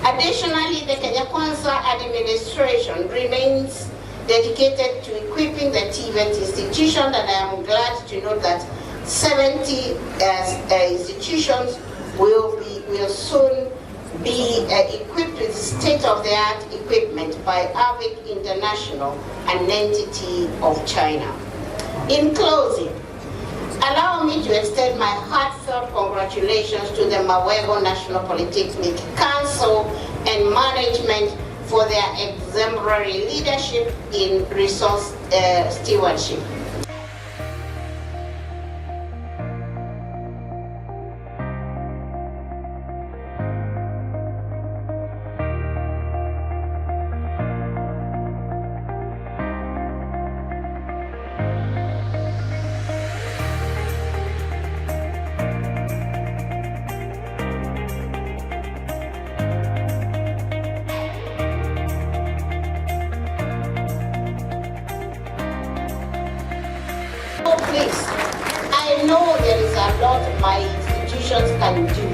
Additionally, the Kenya Kwanza administration remains dedicated to equipping the TVET institution, and I am glad to note that 70 institutions will soon be equipped with state-of-the-art equipment by AVIC International, an entity of China. In closing, allow me to extend my heartfelt congratulations to the Mawego National Polytechnic Council and management for their exemplary leadership in resource stewardship. Please, I know there is a lot my institutions can do.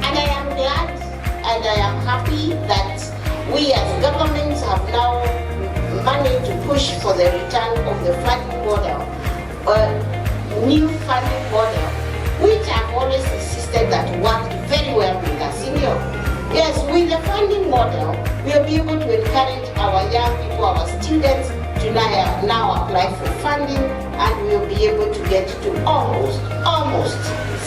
And I am glad and I am happy that we as governments have now managed to push for the return of the funding model, new funding model, which I've always insisted that worked very well with us. Yes, with the funding model, we'll be able to encourage our young people, our students, to now apply for funding, and we'll be able to get to almost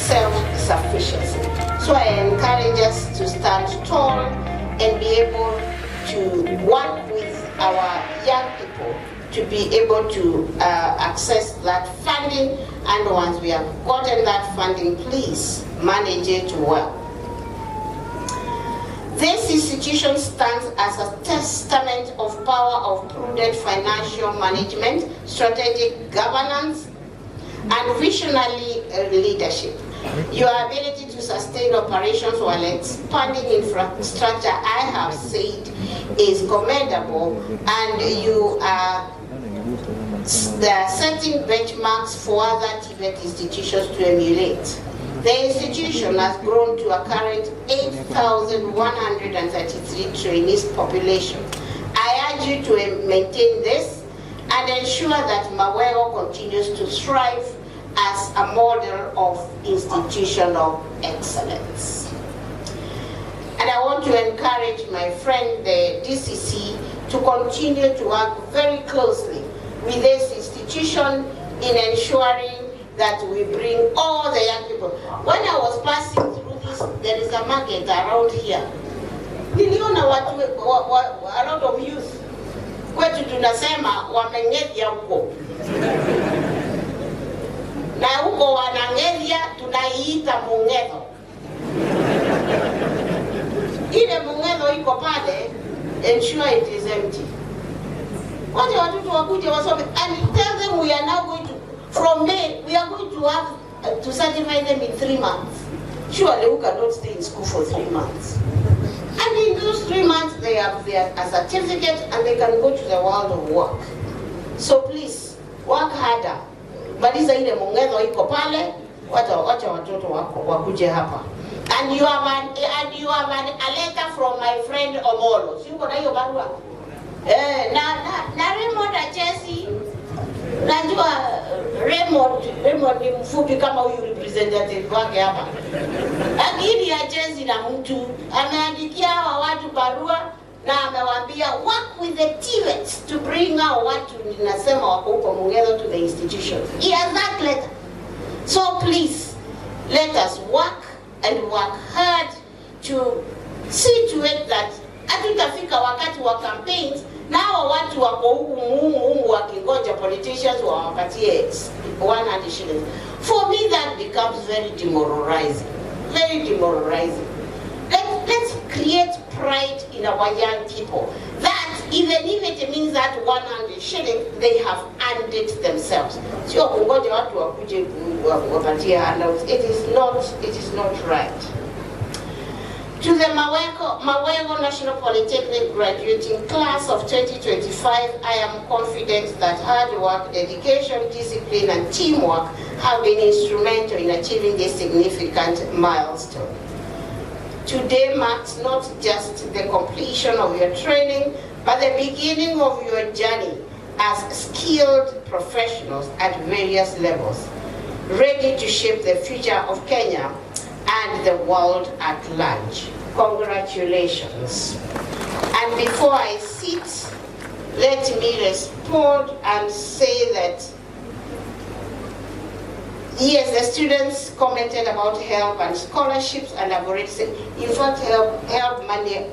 self-sufficiency. So I encourage us to stand tall and be able to work with our young people to be able to access that funding, and once we have gotten that funding, please manage it well. This institution stands as a testament of power of prudent financial management, strategic governance, and visionary leadership. Your ability to sustain operations while expanding infrastructure, I have said, is commendable, and you are setting benchmarks for other TVET institutions to emulate. The institution has grown to a current 8,133 trainees population. I urge you to maintain this and ensure that Mawego continues to thrive as a model of institutional excellence. And I want to encourage my friend, the DCC, to continue to work very closely with this institution in ensuring that we bring all the young people. When I was passing through this, there is a market around here. Niliona watu, a lot of youth. Kwetu tunasema wameng'etia huko. Na huko Wanangeria tunaiita Mung'etho. Ile Mung'etho iko pale, ensure it is empty. Wacha watoto wakuje wasome and tell them we are now going to, from May, we are going to have to certify them in 3 months. Surely who cannot stay in school for 3 months? And in those 3 months, they have a certificate and they can go to the world of work. So please, work harder. Maliza ile Mung'etho iko pale, wacha watoto wako wakuje hapa. And you have a letter from my friend Omolo. Si uko na hiyo barua? Na Raymond Achesi, najua Raymond ni mfupi kama huyu representative wake hapa. Lakini Achesi na mtu ameandikia hawa watu barua na amewaambia work with the TVETs to bring out watu ninasema wako huko Mung'etho to the institution. He has that letter. So please, let us work and work hard to see to it that hatutafika wakati wa campaigns na hawa watu wako huku wakingoja politicians wawapatie 100 shillings. For me that becomes very demoralizing. Very demoralizing. Let's create pride in our young people. That even if it means that 100 shillings, they have earned it themselves. Sio kungoja watu wakuje wapatie handouts. It is not right. To the Mawego National Polytechnic graduating class of 2025, I am confident that hard work, dedication, discipline, and teamwork have been instrumental in achieving this significant milestone. Today marks not just the completion of your training, but the beginning of your journey as skilled professionals at various levels, ready to shape the future of Kenya and the world at large. Congratulations. And before I sit, let me respond and say that yes, the students commented about help and scholarships, and I've already said, in fact, help money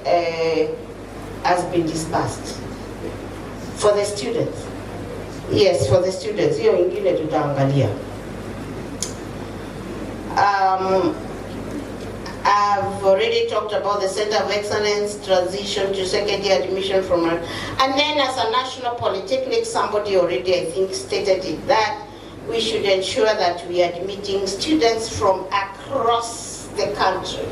has been disbursed for the students. Yes, for the students. Hiyo ingine tutaangalia. I've already talked about the Center of Excellence transition to second year admission from, and then as a national polytechnic, somebody already I think stated it, that we should ensure that we are admitting students from across the country,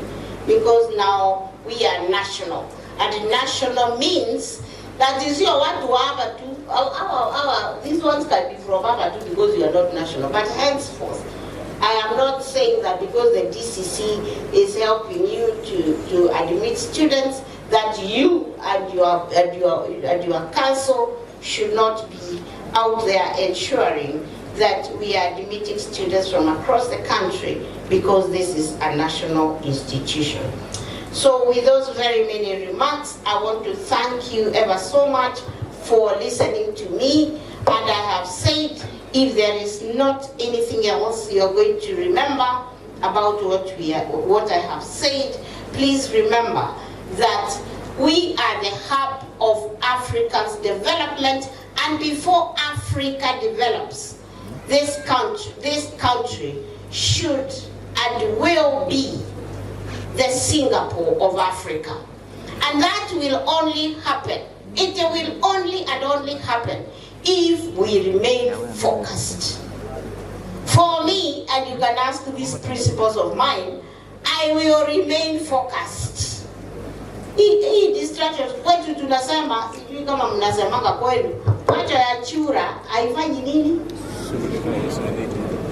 because now we are national, and national means that is your one to have to, these ones can be from Abba too because you are not national, but henceforth, I am not saying that because the DCC is helping you to admit students that you and your council should not be out there ensuring that we are admitting students from across the country, because this is a national institution. So with those very many remarks, I want to thank you ever so much for listening to me, and I have said, if there is not anything else you are going to remember about what I have said, please remember that we are the hub of Africa's development, and before Africa develops, this country should and will be the Singapore of Africa. And that will only happen, it will only and only happen if we remain focused. For me, and you can ask these principles of mine, I will remain focused. Hii distractions kwetu tunasema, sijui kama mnasemanga kwenu, macho ya chura haifanyi nini?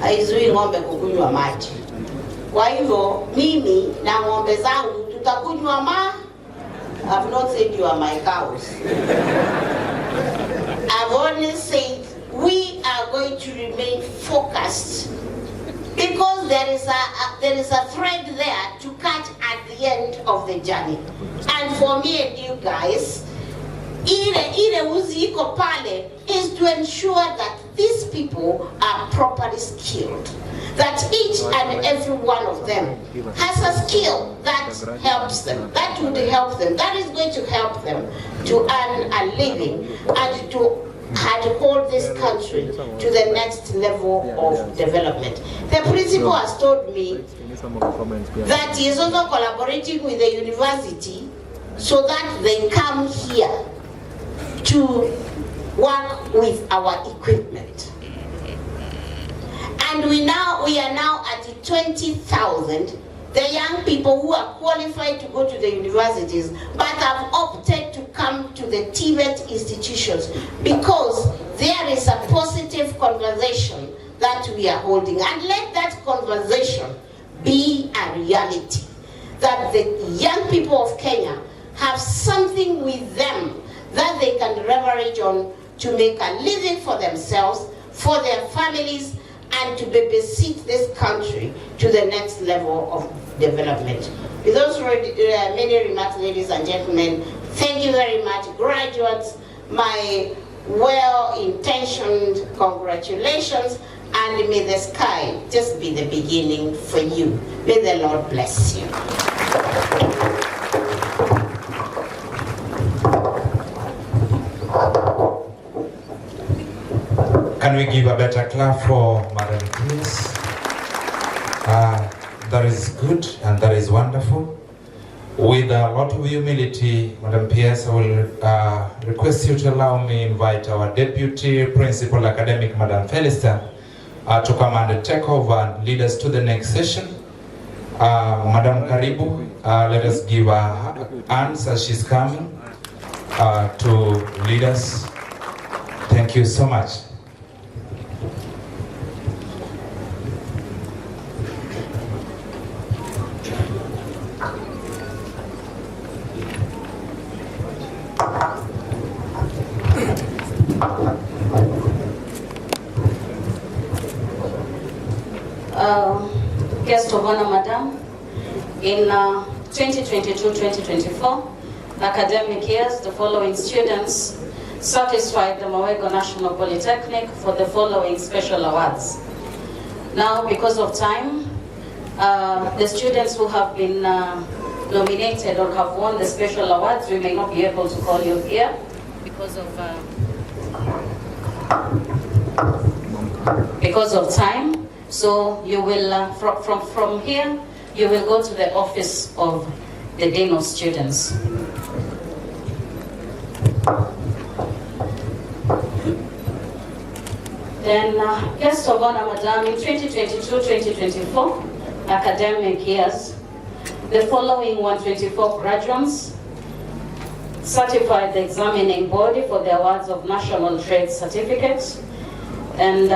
Haizui ng'ombe kukunywa maji. Kwa hivyo mimi na ng'ombe zangu tutakunywa I've not said you are my cows. I've only said we are going to remain focused, because there is a thread there to catch at the end of the journey. And for me and you guys, ile uzi iko pale is to ensure that these people are properly skilled, that each and every one of them has a skill that helps them, that would help them, that is going to help them to earn a living and to had hold this country to the next level of development. The principal has told me that he is also collaborating with the university so that they come here to work with our equipment. And we are now at 20,000, the young people who are qualified to go to the universities but have opted to come to the TVET institutions because there is a positive conversation that we are holding. And let that conversation be a reality, that the young people of Kenya have something with them that they can leverage on to make a living for themselves, for their families, and to babysit this country to the next level of development. With those many remarks, ladies and gentlemen, thank you very much. Graduates, my well-intentioned congratulations, and may the sky just be the beginning for you. May the Lord bless you. Can we give a better clap for Madam Pierce? That is good and that is wonderful. With a lot of humility, Madam Pierce, I will request you to allow me to invite our Deputy Principal Academic, Madam Felista, to come and take over and lead us to the next session. Madam Karibu, let us give her hands as she's coming to lead us. Thank you so much. Guest of honor, Madam, in 2022-2024 academic years, the following students satisfied the Mawego National Polytechnic for the following special awards. Now, because of time, the students who have been nominated or have won the special awards, we may not be able to call you here because of time. So you will, from here, you will go to the office of the Dean of Students. Then, guest of honor, Madam, in 2022-2024 academic years, the following 124 graduates certified the examining body for the awards of National Trade Certificates. And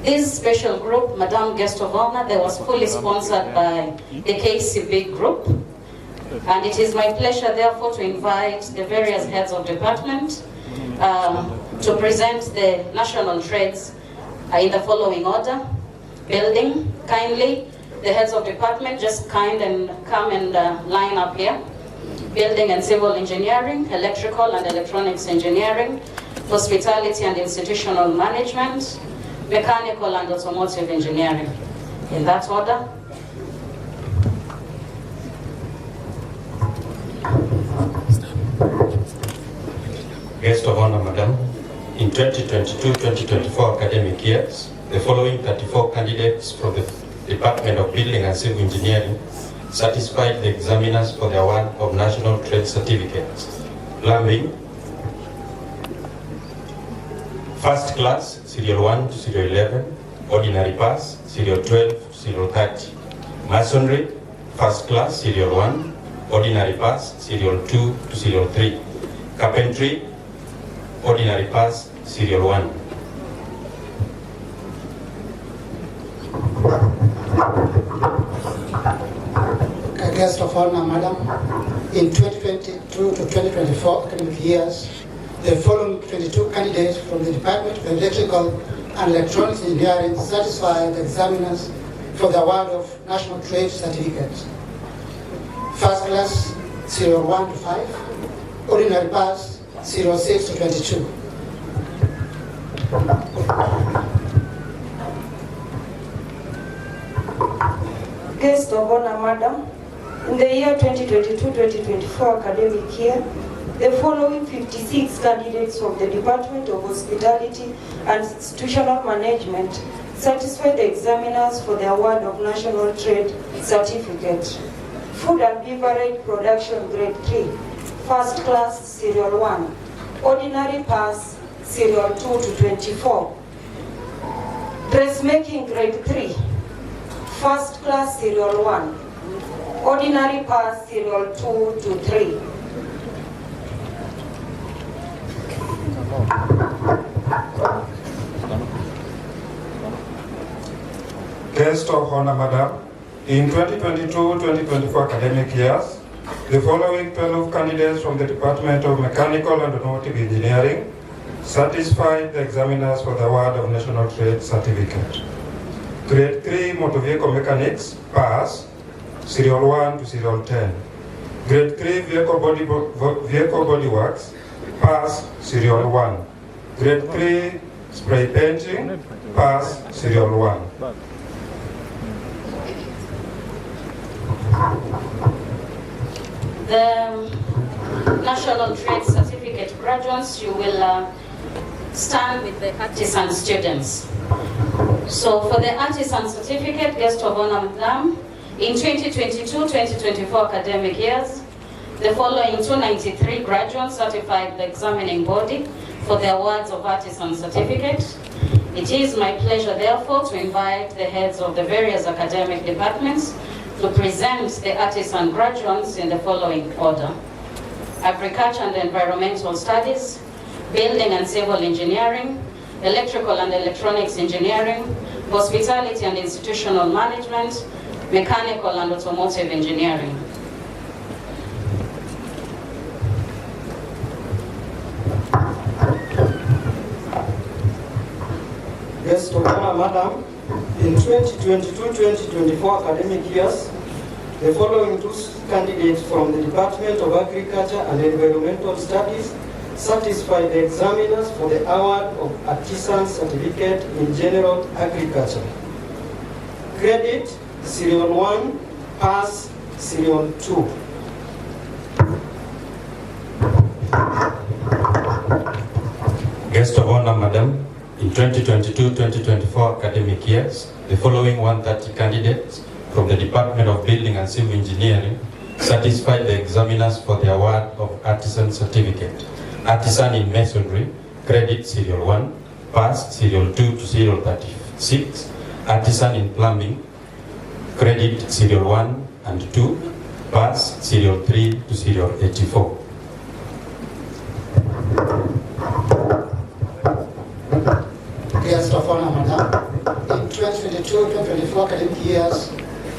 this special group, Madam Guest of Honor, they was fully sponsored by the KCB group. And it is my pleasure, therefore, to invite the various heads of department to present the national trades in the following order. Building, kindly, the heads of department just come and line up here. Building and civil engineering, electrical and electronics engineering, hospitality and institutional management, mechanical and automotive engineering. In that order. Guest of honor, Madam, in 2022-2024 academic years, the following 34 candidates from the Department of Building and Civil Engineering satisfied the examiners for the award of National Trade Certificates. Plumbing, first class, serial 1 to serial 11, ordinary pass, serial 12 to serial 30. Masonry, first class, serial 1, ordinary pass, serial 2 to serial 3. Carpentry, ordinary pass, serial 1. Guest of honor, Madam, in 2022 to 2024 academic years, the following 22 candidates from the Department of Electrical and Electronics Engineering satisfied the examiners for the award of National Trade Certificates. First class, serial 1 to 5, ordinary pass, serial 6 to 22. Guest of honor, Madam, in the year 2022-2024 academic year, The following 56 candidates from the Department of Hospitality and Institutional Management satisfy the examiners for the award of National Trade Certificate. Food and Beverage Production Grade 3, First Class Serial 1, Ordinary Pass Serial 2 to 24. Dressmaking Grade 3, First Class Serial 1, Ordinary Pass Serial 2 to 3. Guest of Honor, Madam, in 2022-2024 academic years, the following 12 candidates from the Department of Mechanical and Automotive Engineering satisfied the examiners for the award of National Trade Certificate. Grade 3 Motor Vehicle Mechanics, Pass, Serial 1 to Serial 10. Grade 3 Vehicle Body Works, Pass, Serial 1. Grade 3 Spray Painting, Pass, Serial 1. The National Trade Certificate graduates, you will stand with the artisan students. So for the artisan certificate, guest of honor, Madam, in 2022-2024 academic years, the following 293 graduates certified the examining body for the awards of artisan certificate. It is my pleasure, therefore, to invite the heads of the various academic departments to present the artisan graduates in the following order: Agriculture and Environmental Studies, Building and Civil Engineering, Electrical and Electronics Engineering, Hospitality and Institutional Management, Mechanical and Automotive Engineering. Guest of honor, Madam, in 2022-2024 academic years, the following two candidates from the Department of Agriculture and Environmental Studies satisfy the examiners for the award of Artisan Certificate in General Agriculture. Credit, Serial 1, Pass, Serial 2. Guest of honor, Madam, in 2022-2024 academic years, the following 130 candidates from the Department of Building and Civil Engineering satisfied the examiners for the award of Artisan Certificate. Artisan in Masonry, Credit Serial 1, Pass Serial 2 to Serial 36. Artisan in Plumbing, Credit Serial 1 and 2, Pass Serial 3 to Serial 84. Guest of honor, Madam, in 2022-2024 academic years,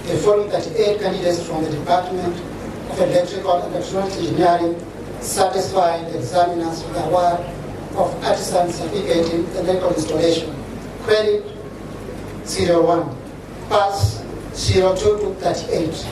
the following 38 candidates from the Department of Electrical and Electronics Engineering satisfied the examiners for the award of Artisan Certificate in Electrical Installation. Credit, Serial 1, Pass, Serial 2 to 38.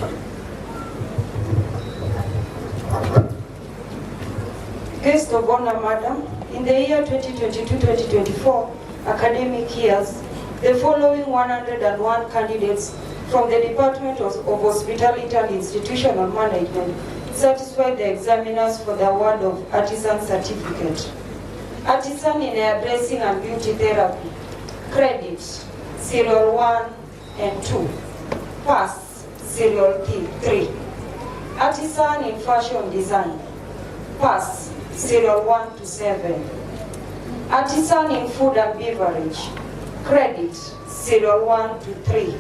Guest of honor, Madam, in the year 2022-2024 academic years, the following 101 candidates from the Department of Hospitality and Institutional Management satisfied the examiners for the award of Artisan Certificate. Artisan in Hairdressing and Beauty Therapy, Credit, Serial 1 and 2, Pass, Serial 3. Artisan in Fashion Design, Pass, Serial 1 to 7. Artisan in Food and Beverage, Credit, Serial 1 to 3,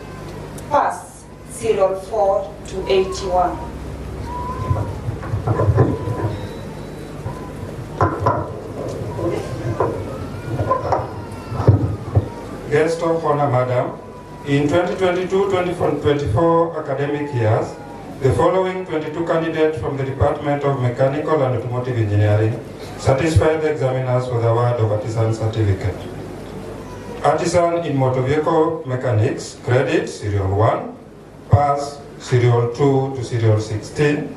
Pass, Serial 4 to 81. Guest of honor, Madam, in 2022-2024 academic years, the following 22 candidates from the Department of Mechanical and Automotive Engineering satisfied the examiners for the award of Artisan Certificate. Artisan in Motor Vehicle Mechanics, Credit, Serial 1, Pass, Serial 2 to Serial 16.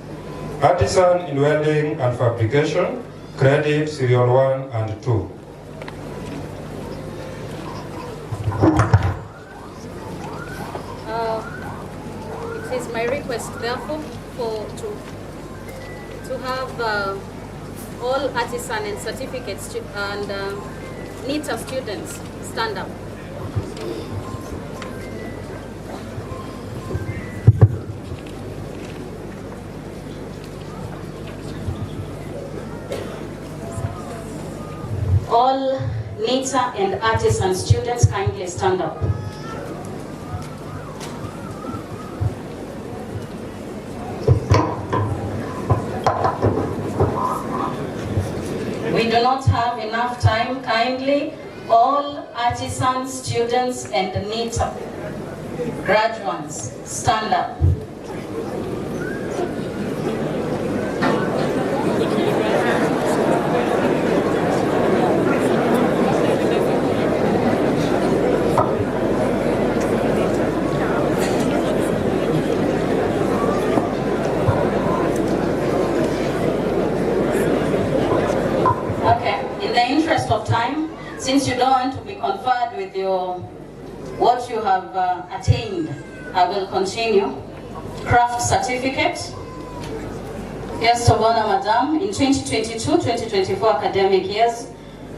Artisan in Welding and Fabrication, Credit, Serial 1 and 2. It is my request, therefore, to have all artisan and certificates and NITA students stand up. All NITA and artisan students kindly stand up. We do not have enough time. Kindly, all artisan students and NITA graduates, stand up. Since you don't want to be conferred with what you have attained, I will continue. Craft certificate. Yes, to honor Madam, in 2022-2024 academic years,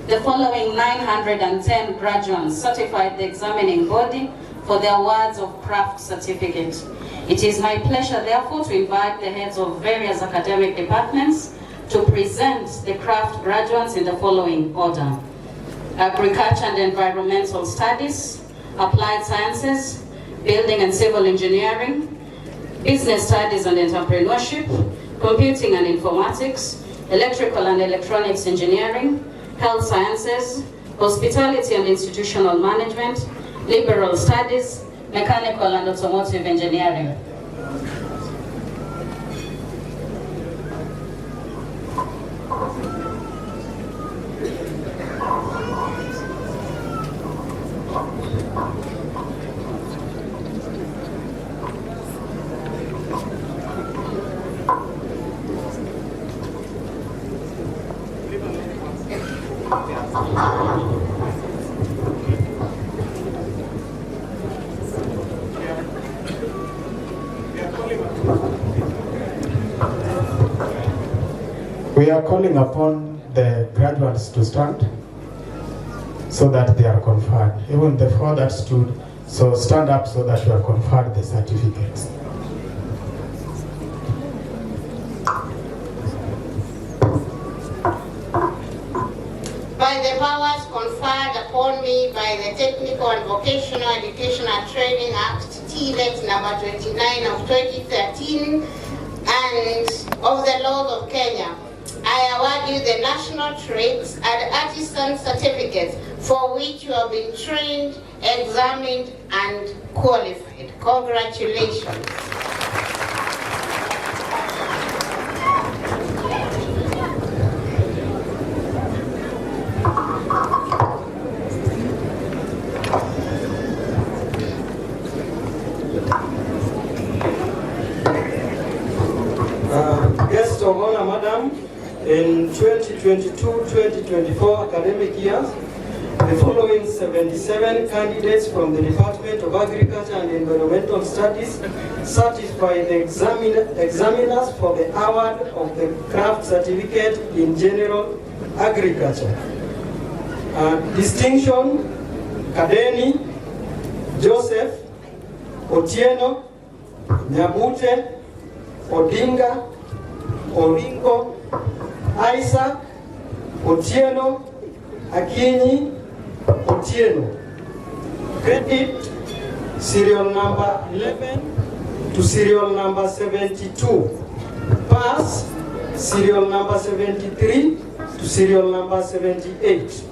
the following 910 graduates certified the examining body for the awards of craft certificate. It is my pleasure, therefore, to invite the heads of various academic departments to present the craft graduates in the following order: Agriculture and Environmental Studies, Applied Sciences, Building and Civil Engineering, Business Studies and Entrepreneurship, Computing and Informatics, Electrical and Electronics Engineering, Health Sciences, Hospitality and Institutional Management, Liberal Studies, Mechanical and Automotive Engineering. We are calling upon the graduates to stand so that they are conferred. Even the four that stood, so stand up so that you are conferred the certificates. By the powers conferred upon me by the Technical and Vocational Educational Training Act, TVET number 29 of 2013, and of the laws of Kenya, I award you the National Trades and Artisan Certificates for which you have been trained, examined, and qualified. Congratulations. Guest of honor, Madam, in 2022-2024 academic years, the following 77 candidates from the Department of Agriculture and Environmental Studies certified the examiners for the award of the craft certificate in general agriculture. Distinction: Kadeni, Joseph, Otieno, Nyabute, Odinga, Oringo, Isaac, Otieno, Akinyi, Otieno. Credit: serial number 11 to serial number 72. Pass: serial number 73 to serial number 78.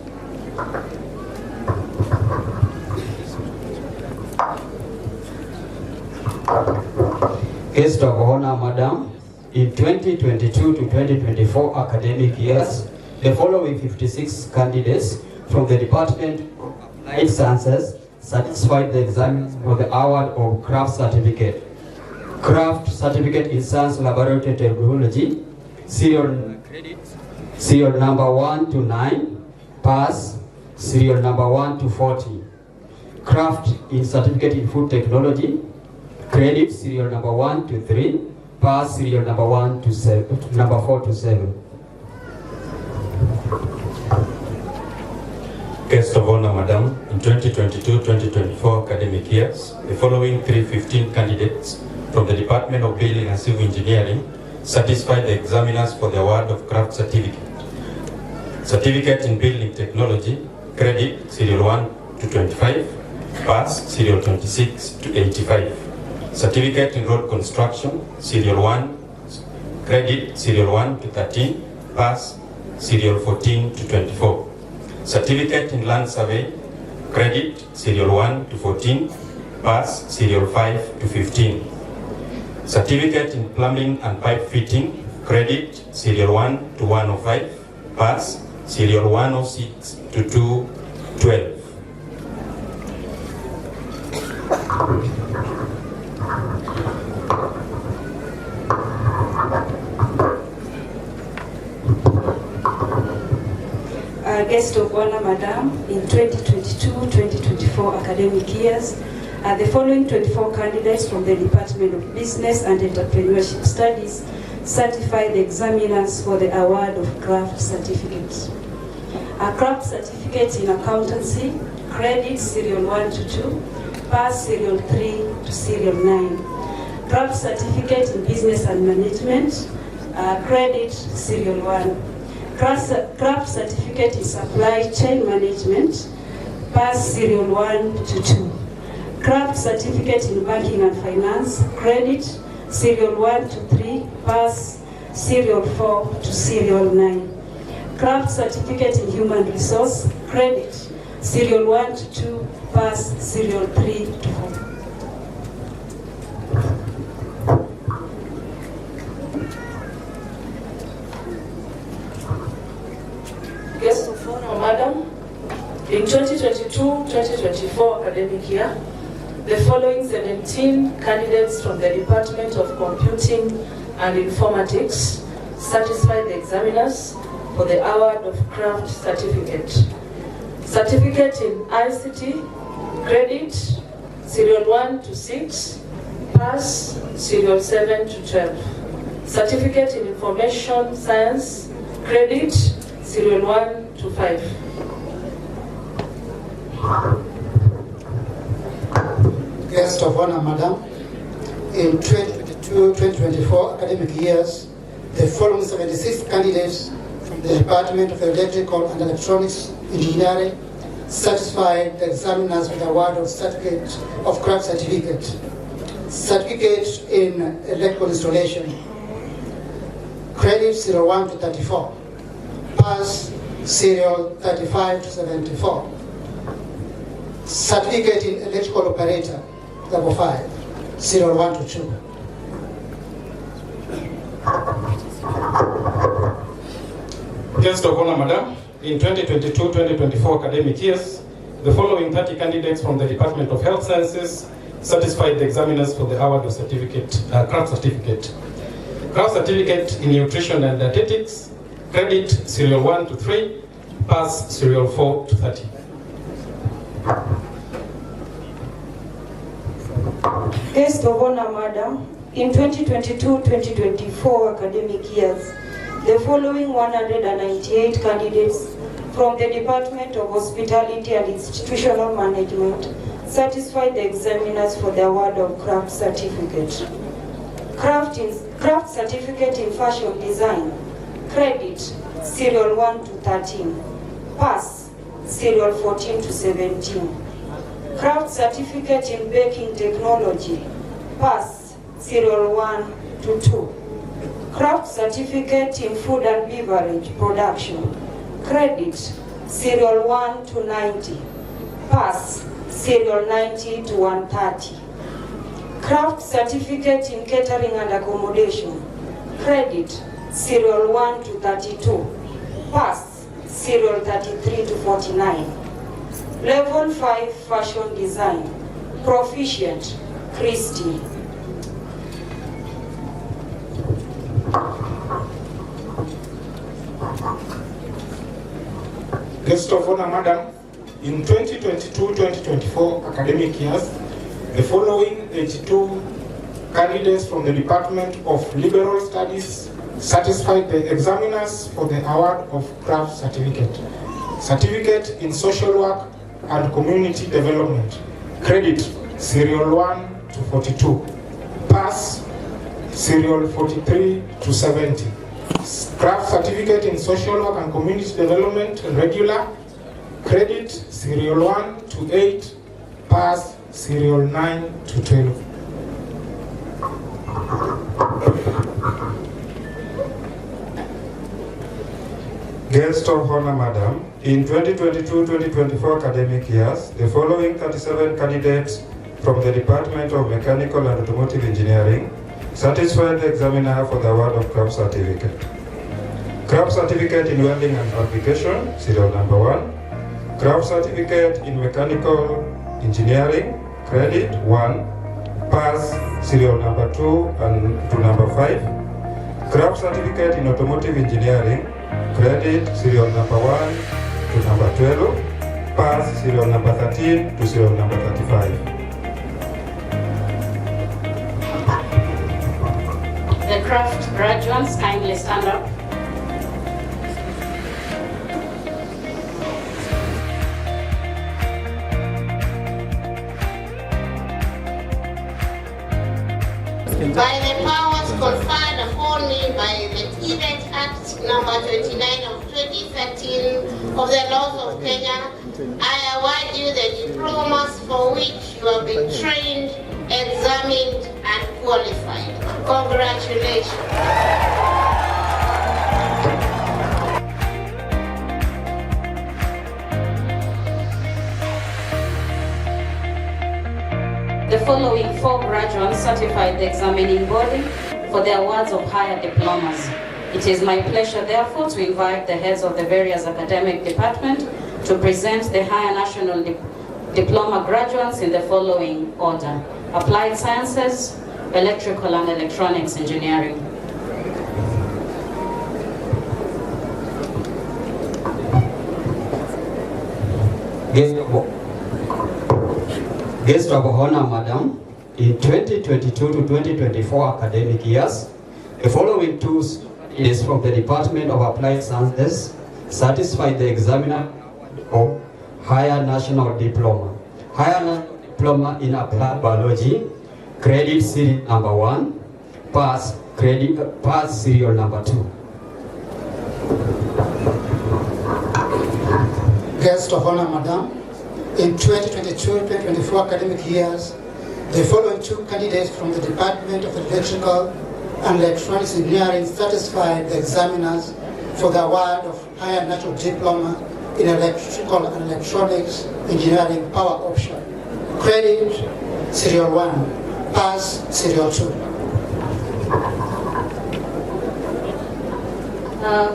Guest of honor, Madam, in 2022 to 2024 academic years, the following 56 candidates from the Department of Applied Sciences satisfied the exam for the award of craft certificate. Craft certificate in science laboratory technology, serial number 1 to 9, pass, serial number 1 to 40. Craft in certificate in food technology, credit serial number 1 to 3, pass serial number 4 to 7. Guest of honor, Madam, in 2022-2024 academic years, the following 315 candidates from the Department of Building and Civil Engineering satisfied the examiners for the award of craft certificate. Certificate in Building Technology, credit serial 1 to 25, pass serial 26 to 85. Certificate in Road Construction, serial 1, credit serial 1 to 13, pass serial 14 to 24. Certificate in Land Survey, credit serial 1 to 14, pass serial 5 to 15. Certificate in Plumbing and Pipe Fitting, credit serial 1 to 105, pass serial 106 to 212. Guest of honor, Madam, in 2022-2024 academic years, the following 24 candidates from the Department of Business and Entrepreneurship Studies certified the examiners for the award of craft certificates. A craft certificate in accountancy, credit serial 1 to 2, pass serial 3 to serial 9. Craft certificate in business and management, credit serial 1. Craft certificate in supply chain management, pass serial 1 to 2. Craft certificate in banking and finance, credit serial 1 to 3, pass serial 4 to serial 9. Craft certificate in human resource, credit serial 1 to 2, pass serial 3 to 4. Guest of honor, Madam, in 2022-2024 academic year, the following 17 candidates from the Department of Computing and Informatics satisfied the examiners for the award of craft certificate. Certificate in ICT, credit serial 1 to 6, pass serial 7 to 12. Certificate in Information Science, credit serial 1 to 5. Guest of honor, Madam, in 2022-2024 academic years, the following 76 candidates from the Department of Electrical and Electronics Engineering satisfied the examiners with the award of certificate of craft certificate. Certificate in electrical installation, credit serial 1 to 34, pass serial 35 to 74. Certificate in electrical operator, level 5, serial 1 to 2. Guest of honor, Madam, in 2022-2024 academic years, the following 30 candidates from the Department of Health Sciences satisfied the examiners for the award of craft certificate. Craft certificate in nutrition and dietetics, credit serial 1 to 3, pass serial 4 to 30. Guest of honor, Madam, in 2022-2024 academic years, the following 198 candidates from the Department of Hospitality and Institutional Management satisfied the examiners for the award of craft certificate. Craft certificate in fashion design, credit serial 1 to 13, pass serial 14 to 17. Craft certificate in baking technology, pass serial 1 to 2. Craft certificate in food and beverage production, credit serial 1 to 90, pass serial 90 to 130. Craft certificate in catering and accommodation, credit serial 1 to 32, pass serial 33 to 49. Level 5 fashion design, proficient, Christy. Guest of honor, Madam, in 2022-2024 academic years, the following 82 candidates from the Department of Liberal Studies satisfied the examiners for the award of craft certificate. Certificate in Social Work and Community Development, credit serial 1 to 42, pass serial 43 to 70. Craft Certificate in Social Work and Community Development, regular, credit serial 1 to 8, pass serial 9 to 12. Guest of Honor, Madam, in 2022-2024 academic years, the following 37 candidates from the Department of Mechanical and Automotive Engineering satisfied the examiner for the award of craft certificate. Craft certificate in welding and fabrication, serial number 1. Craft certificate in mechanical engineering, credit 1, pass serial number 2 and to number 5. Craft certificate in automotive engineering, credit serial number 1 to number 12, pass serial number 13 to serial number 35. The craft graduates kindly stand up. By the powers conferred upon me by the Keynote Act number 29 of 2013 of the laws of Kenya, I award you the diplomas for which you have been trained, examined, and qualified. Congratulations. The following 4 graduates certified the examining body for the awards of higher diplomas. It is my pleasure, therefore, to invite the heads of the various academic departments to present the higher national diploma graduates in the following order: Applied Sciences, Electrical and Electronics Engineering. Guest of Honor, Madam, in 2022 to 2024 academic years, the following 2 students from the Department of Applied Sciences satisfied the examiner of Higher National Diploma. Higher National Diploma in Applied Biology, credit serial number 1, pass serial number 2. Guest of Honor, Madam, in 2022-2024 academic years, the following 2 candidates from the Department of Electrical and Electronics Engineering satisfied the examiners for the award of Higher National Diploma in Electrical and Electronics Engineering Power Option. Credit serial 1, pass serial 2.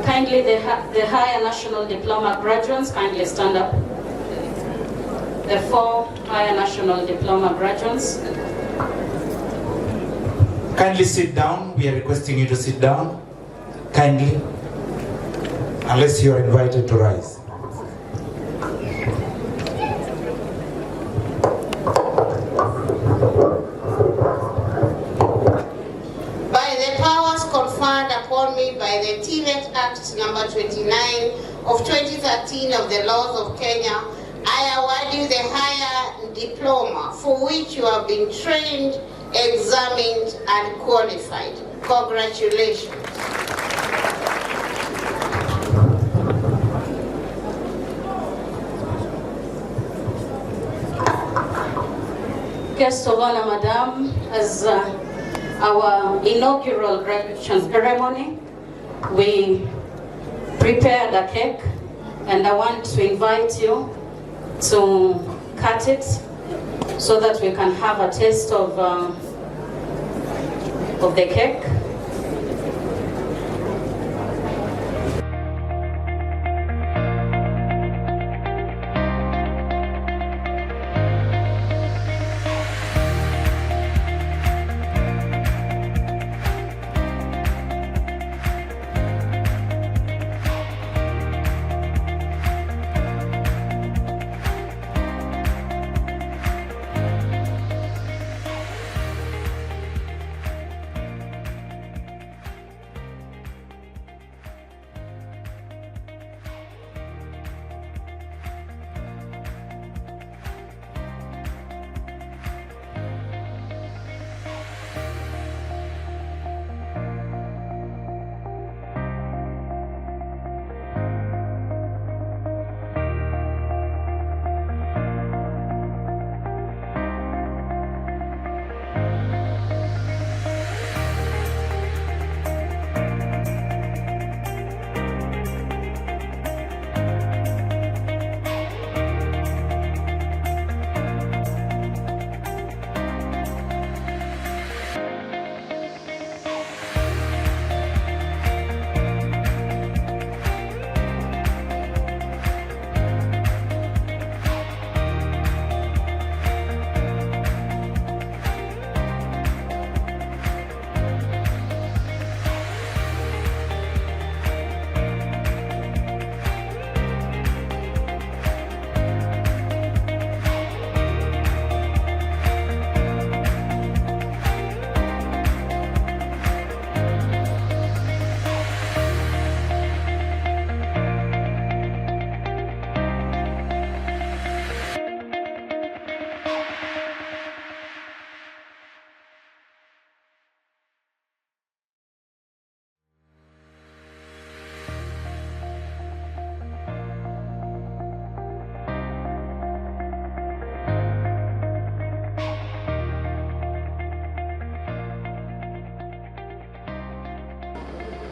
Kindly, the higher national diploma graduates, kindly stand up. The 4 higher national diploma graduates. Kindly sit down. We are requesting you to sit down. Kindly. Unless you are invited to rise. By the powers conferred upon me by the Keynote Act number 29 of 2013 of the laws of Kenya, I award you the higher diploma for which you have been trained, examined, and qualified. Congratulations. Guest of Honor, Madam, as our inaugural graduation ceremony, we prepared a cake, and I want to invite you to cut it so that we can have a taste of the cake.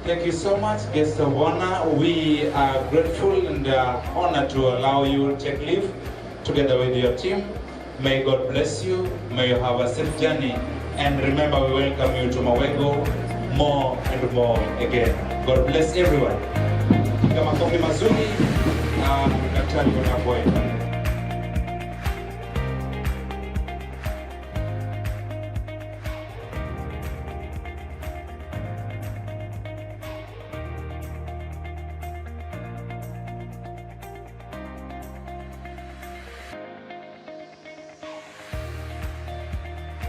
Thank you so much, guest of honor. We are grateful and honored to allow you to take leave together with your team. May God bless you. May you have a safe journey. And remember, we welcome you to Mawego more and more again. God bless everyone. Kama kofi mazuri, daktari unapoenda.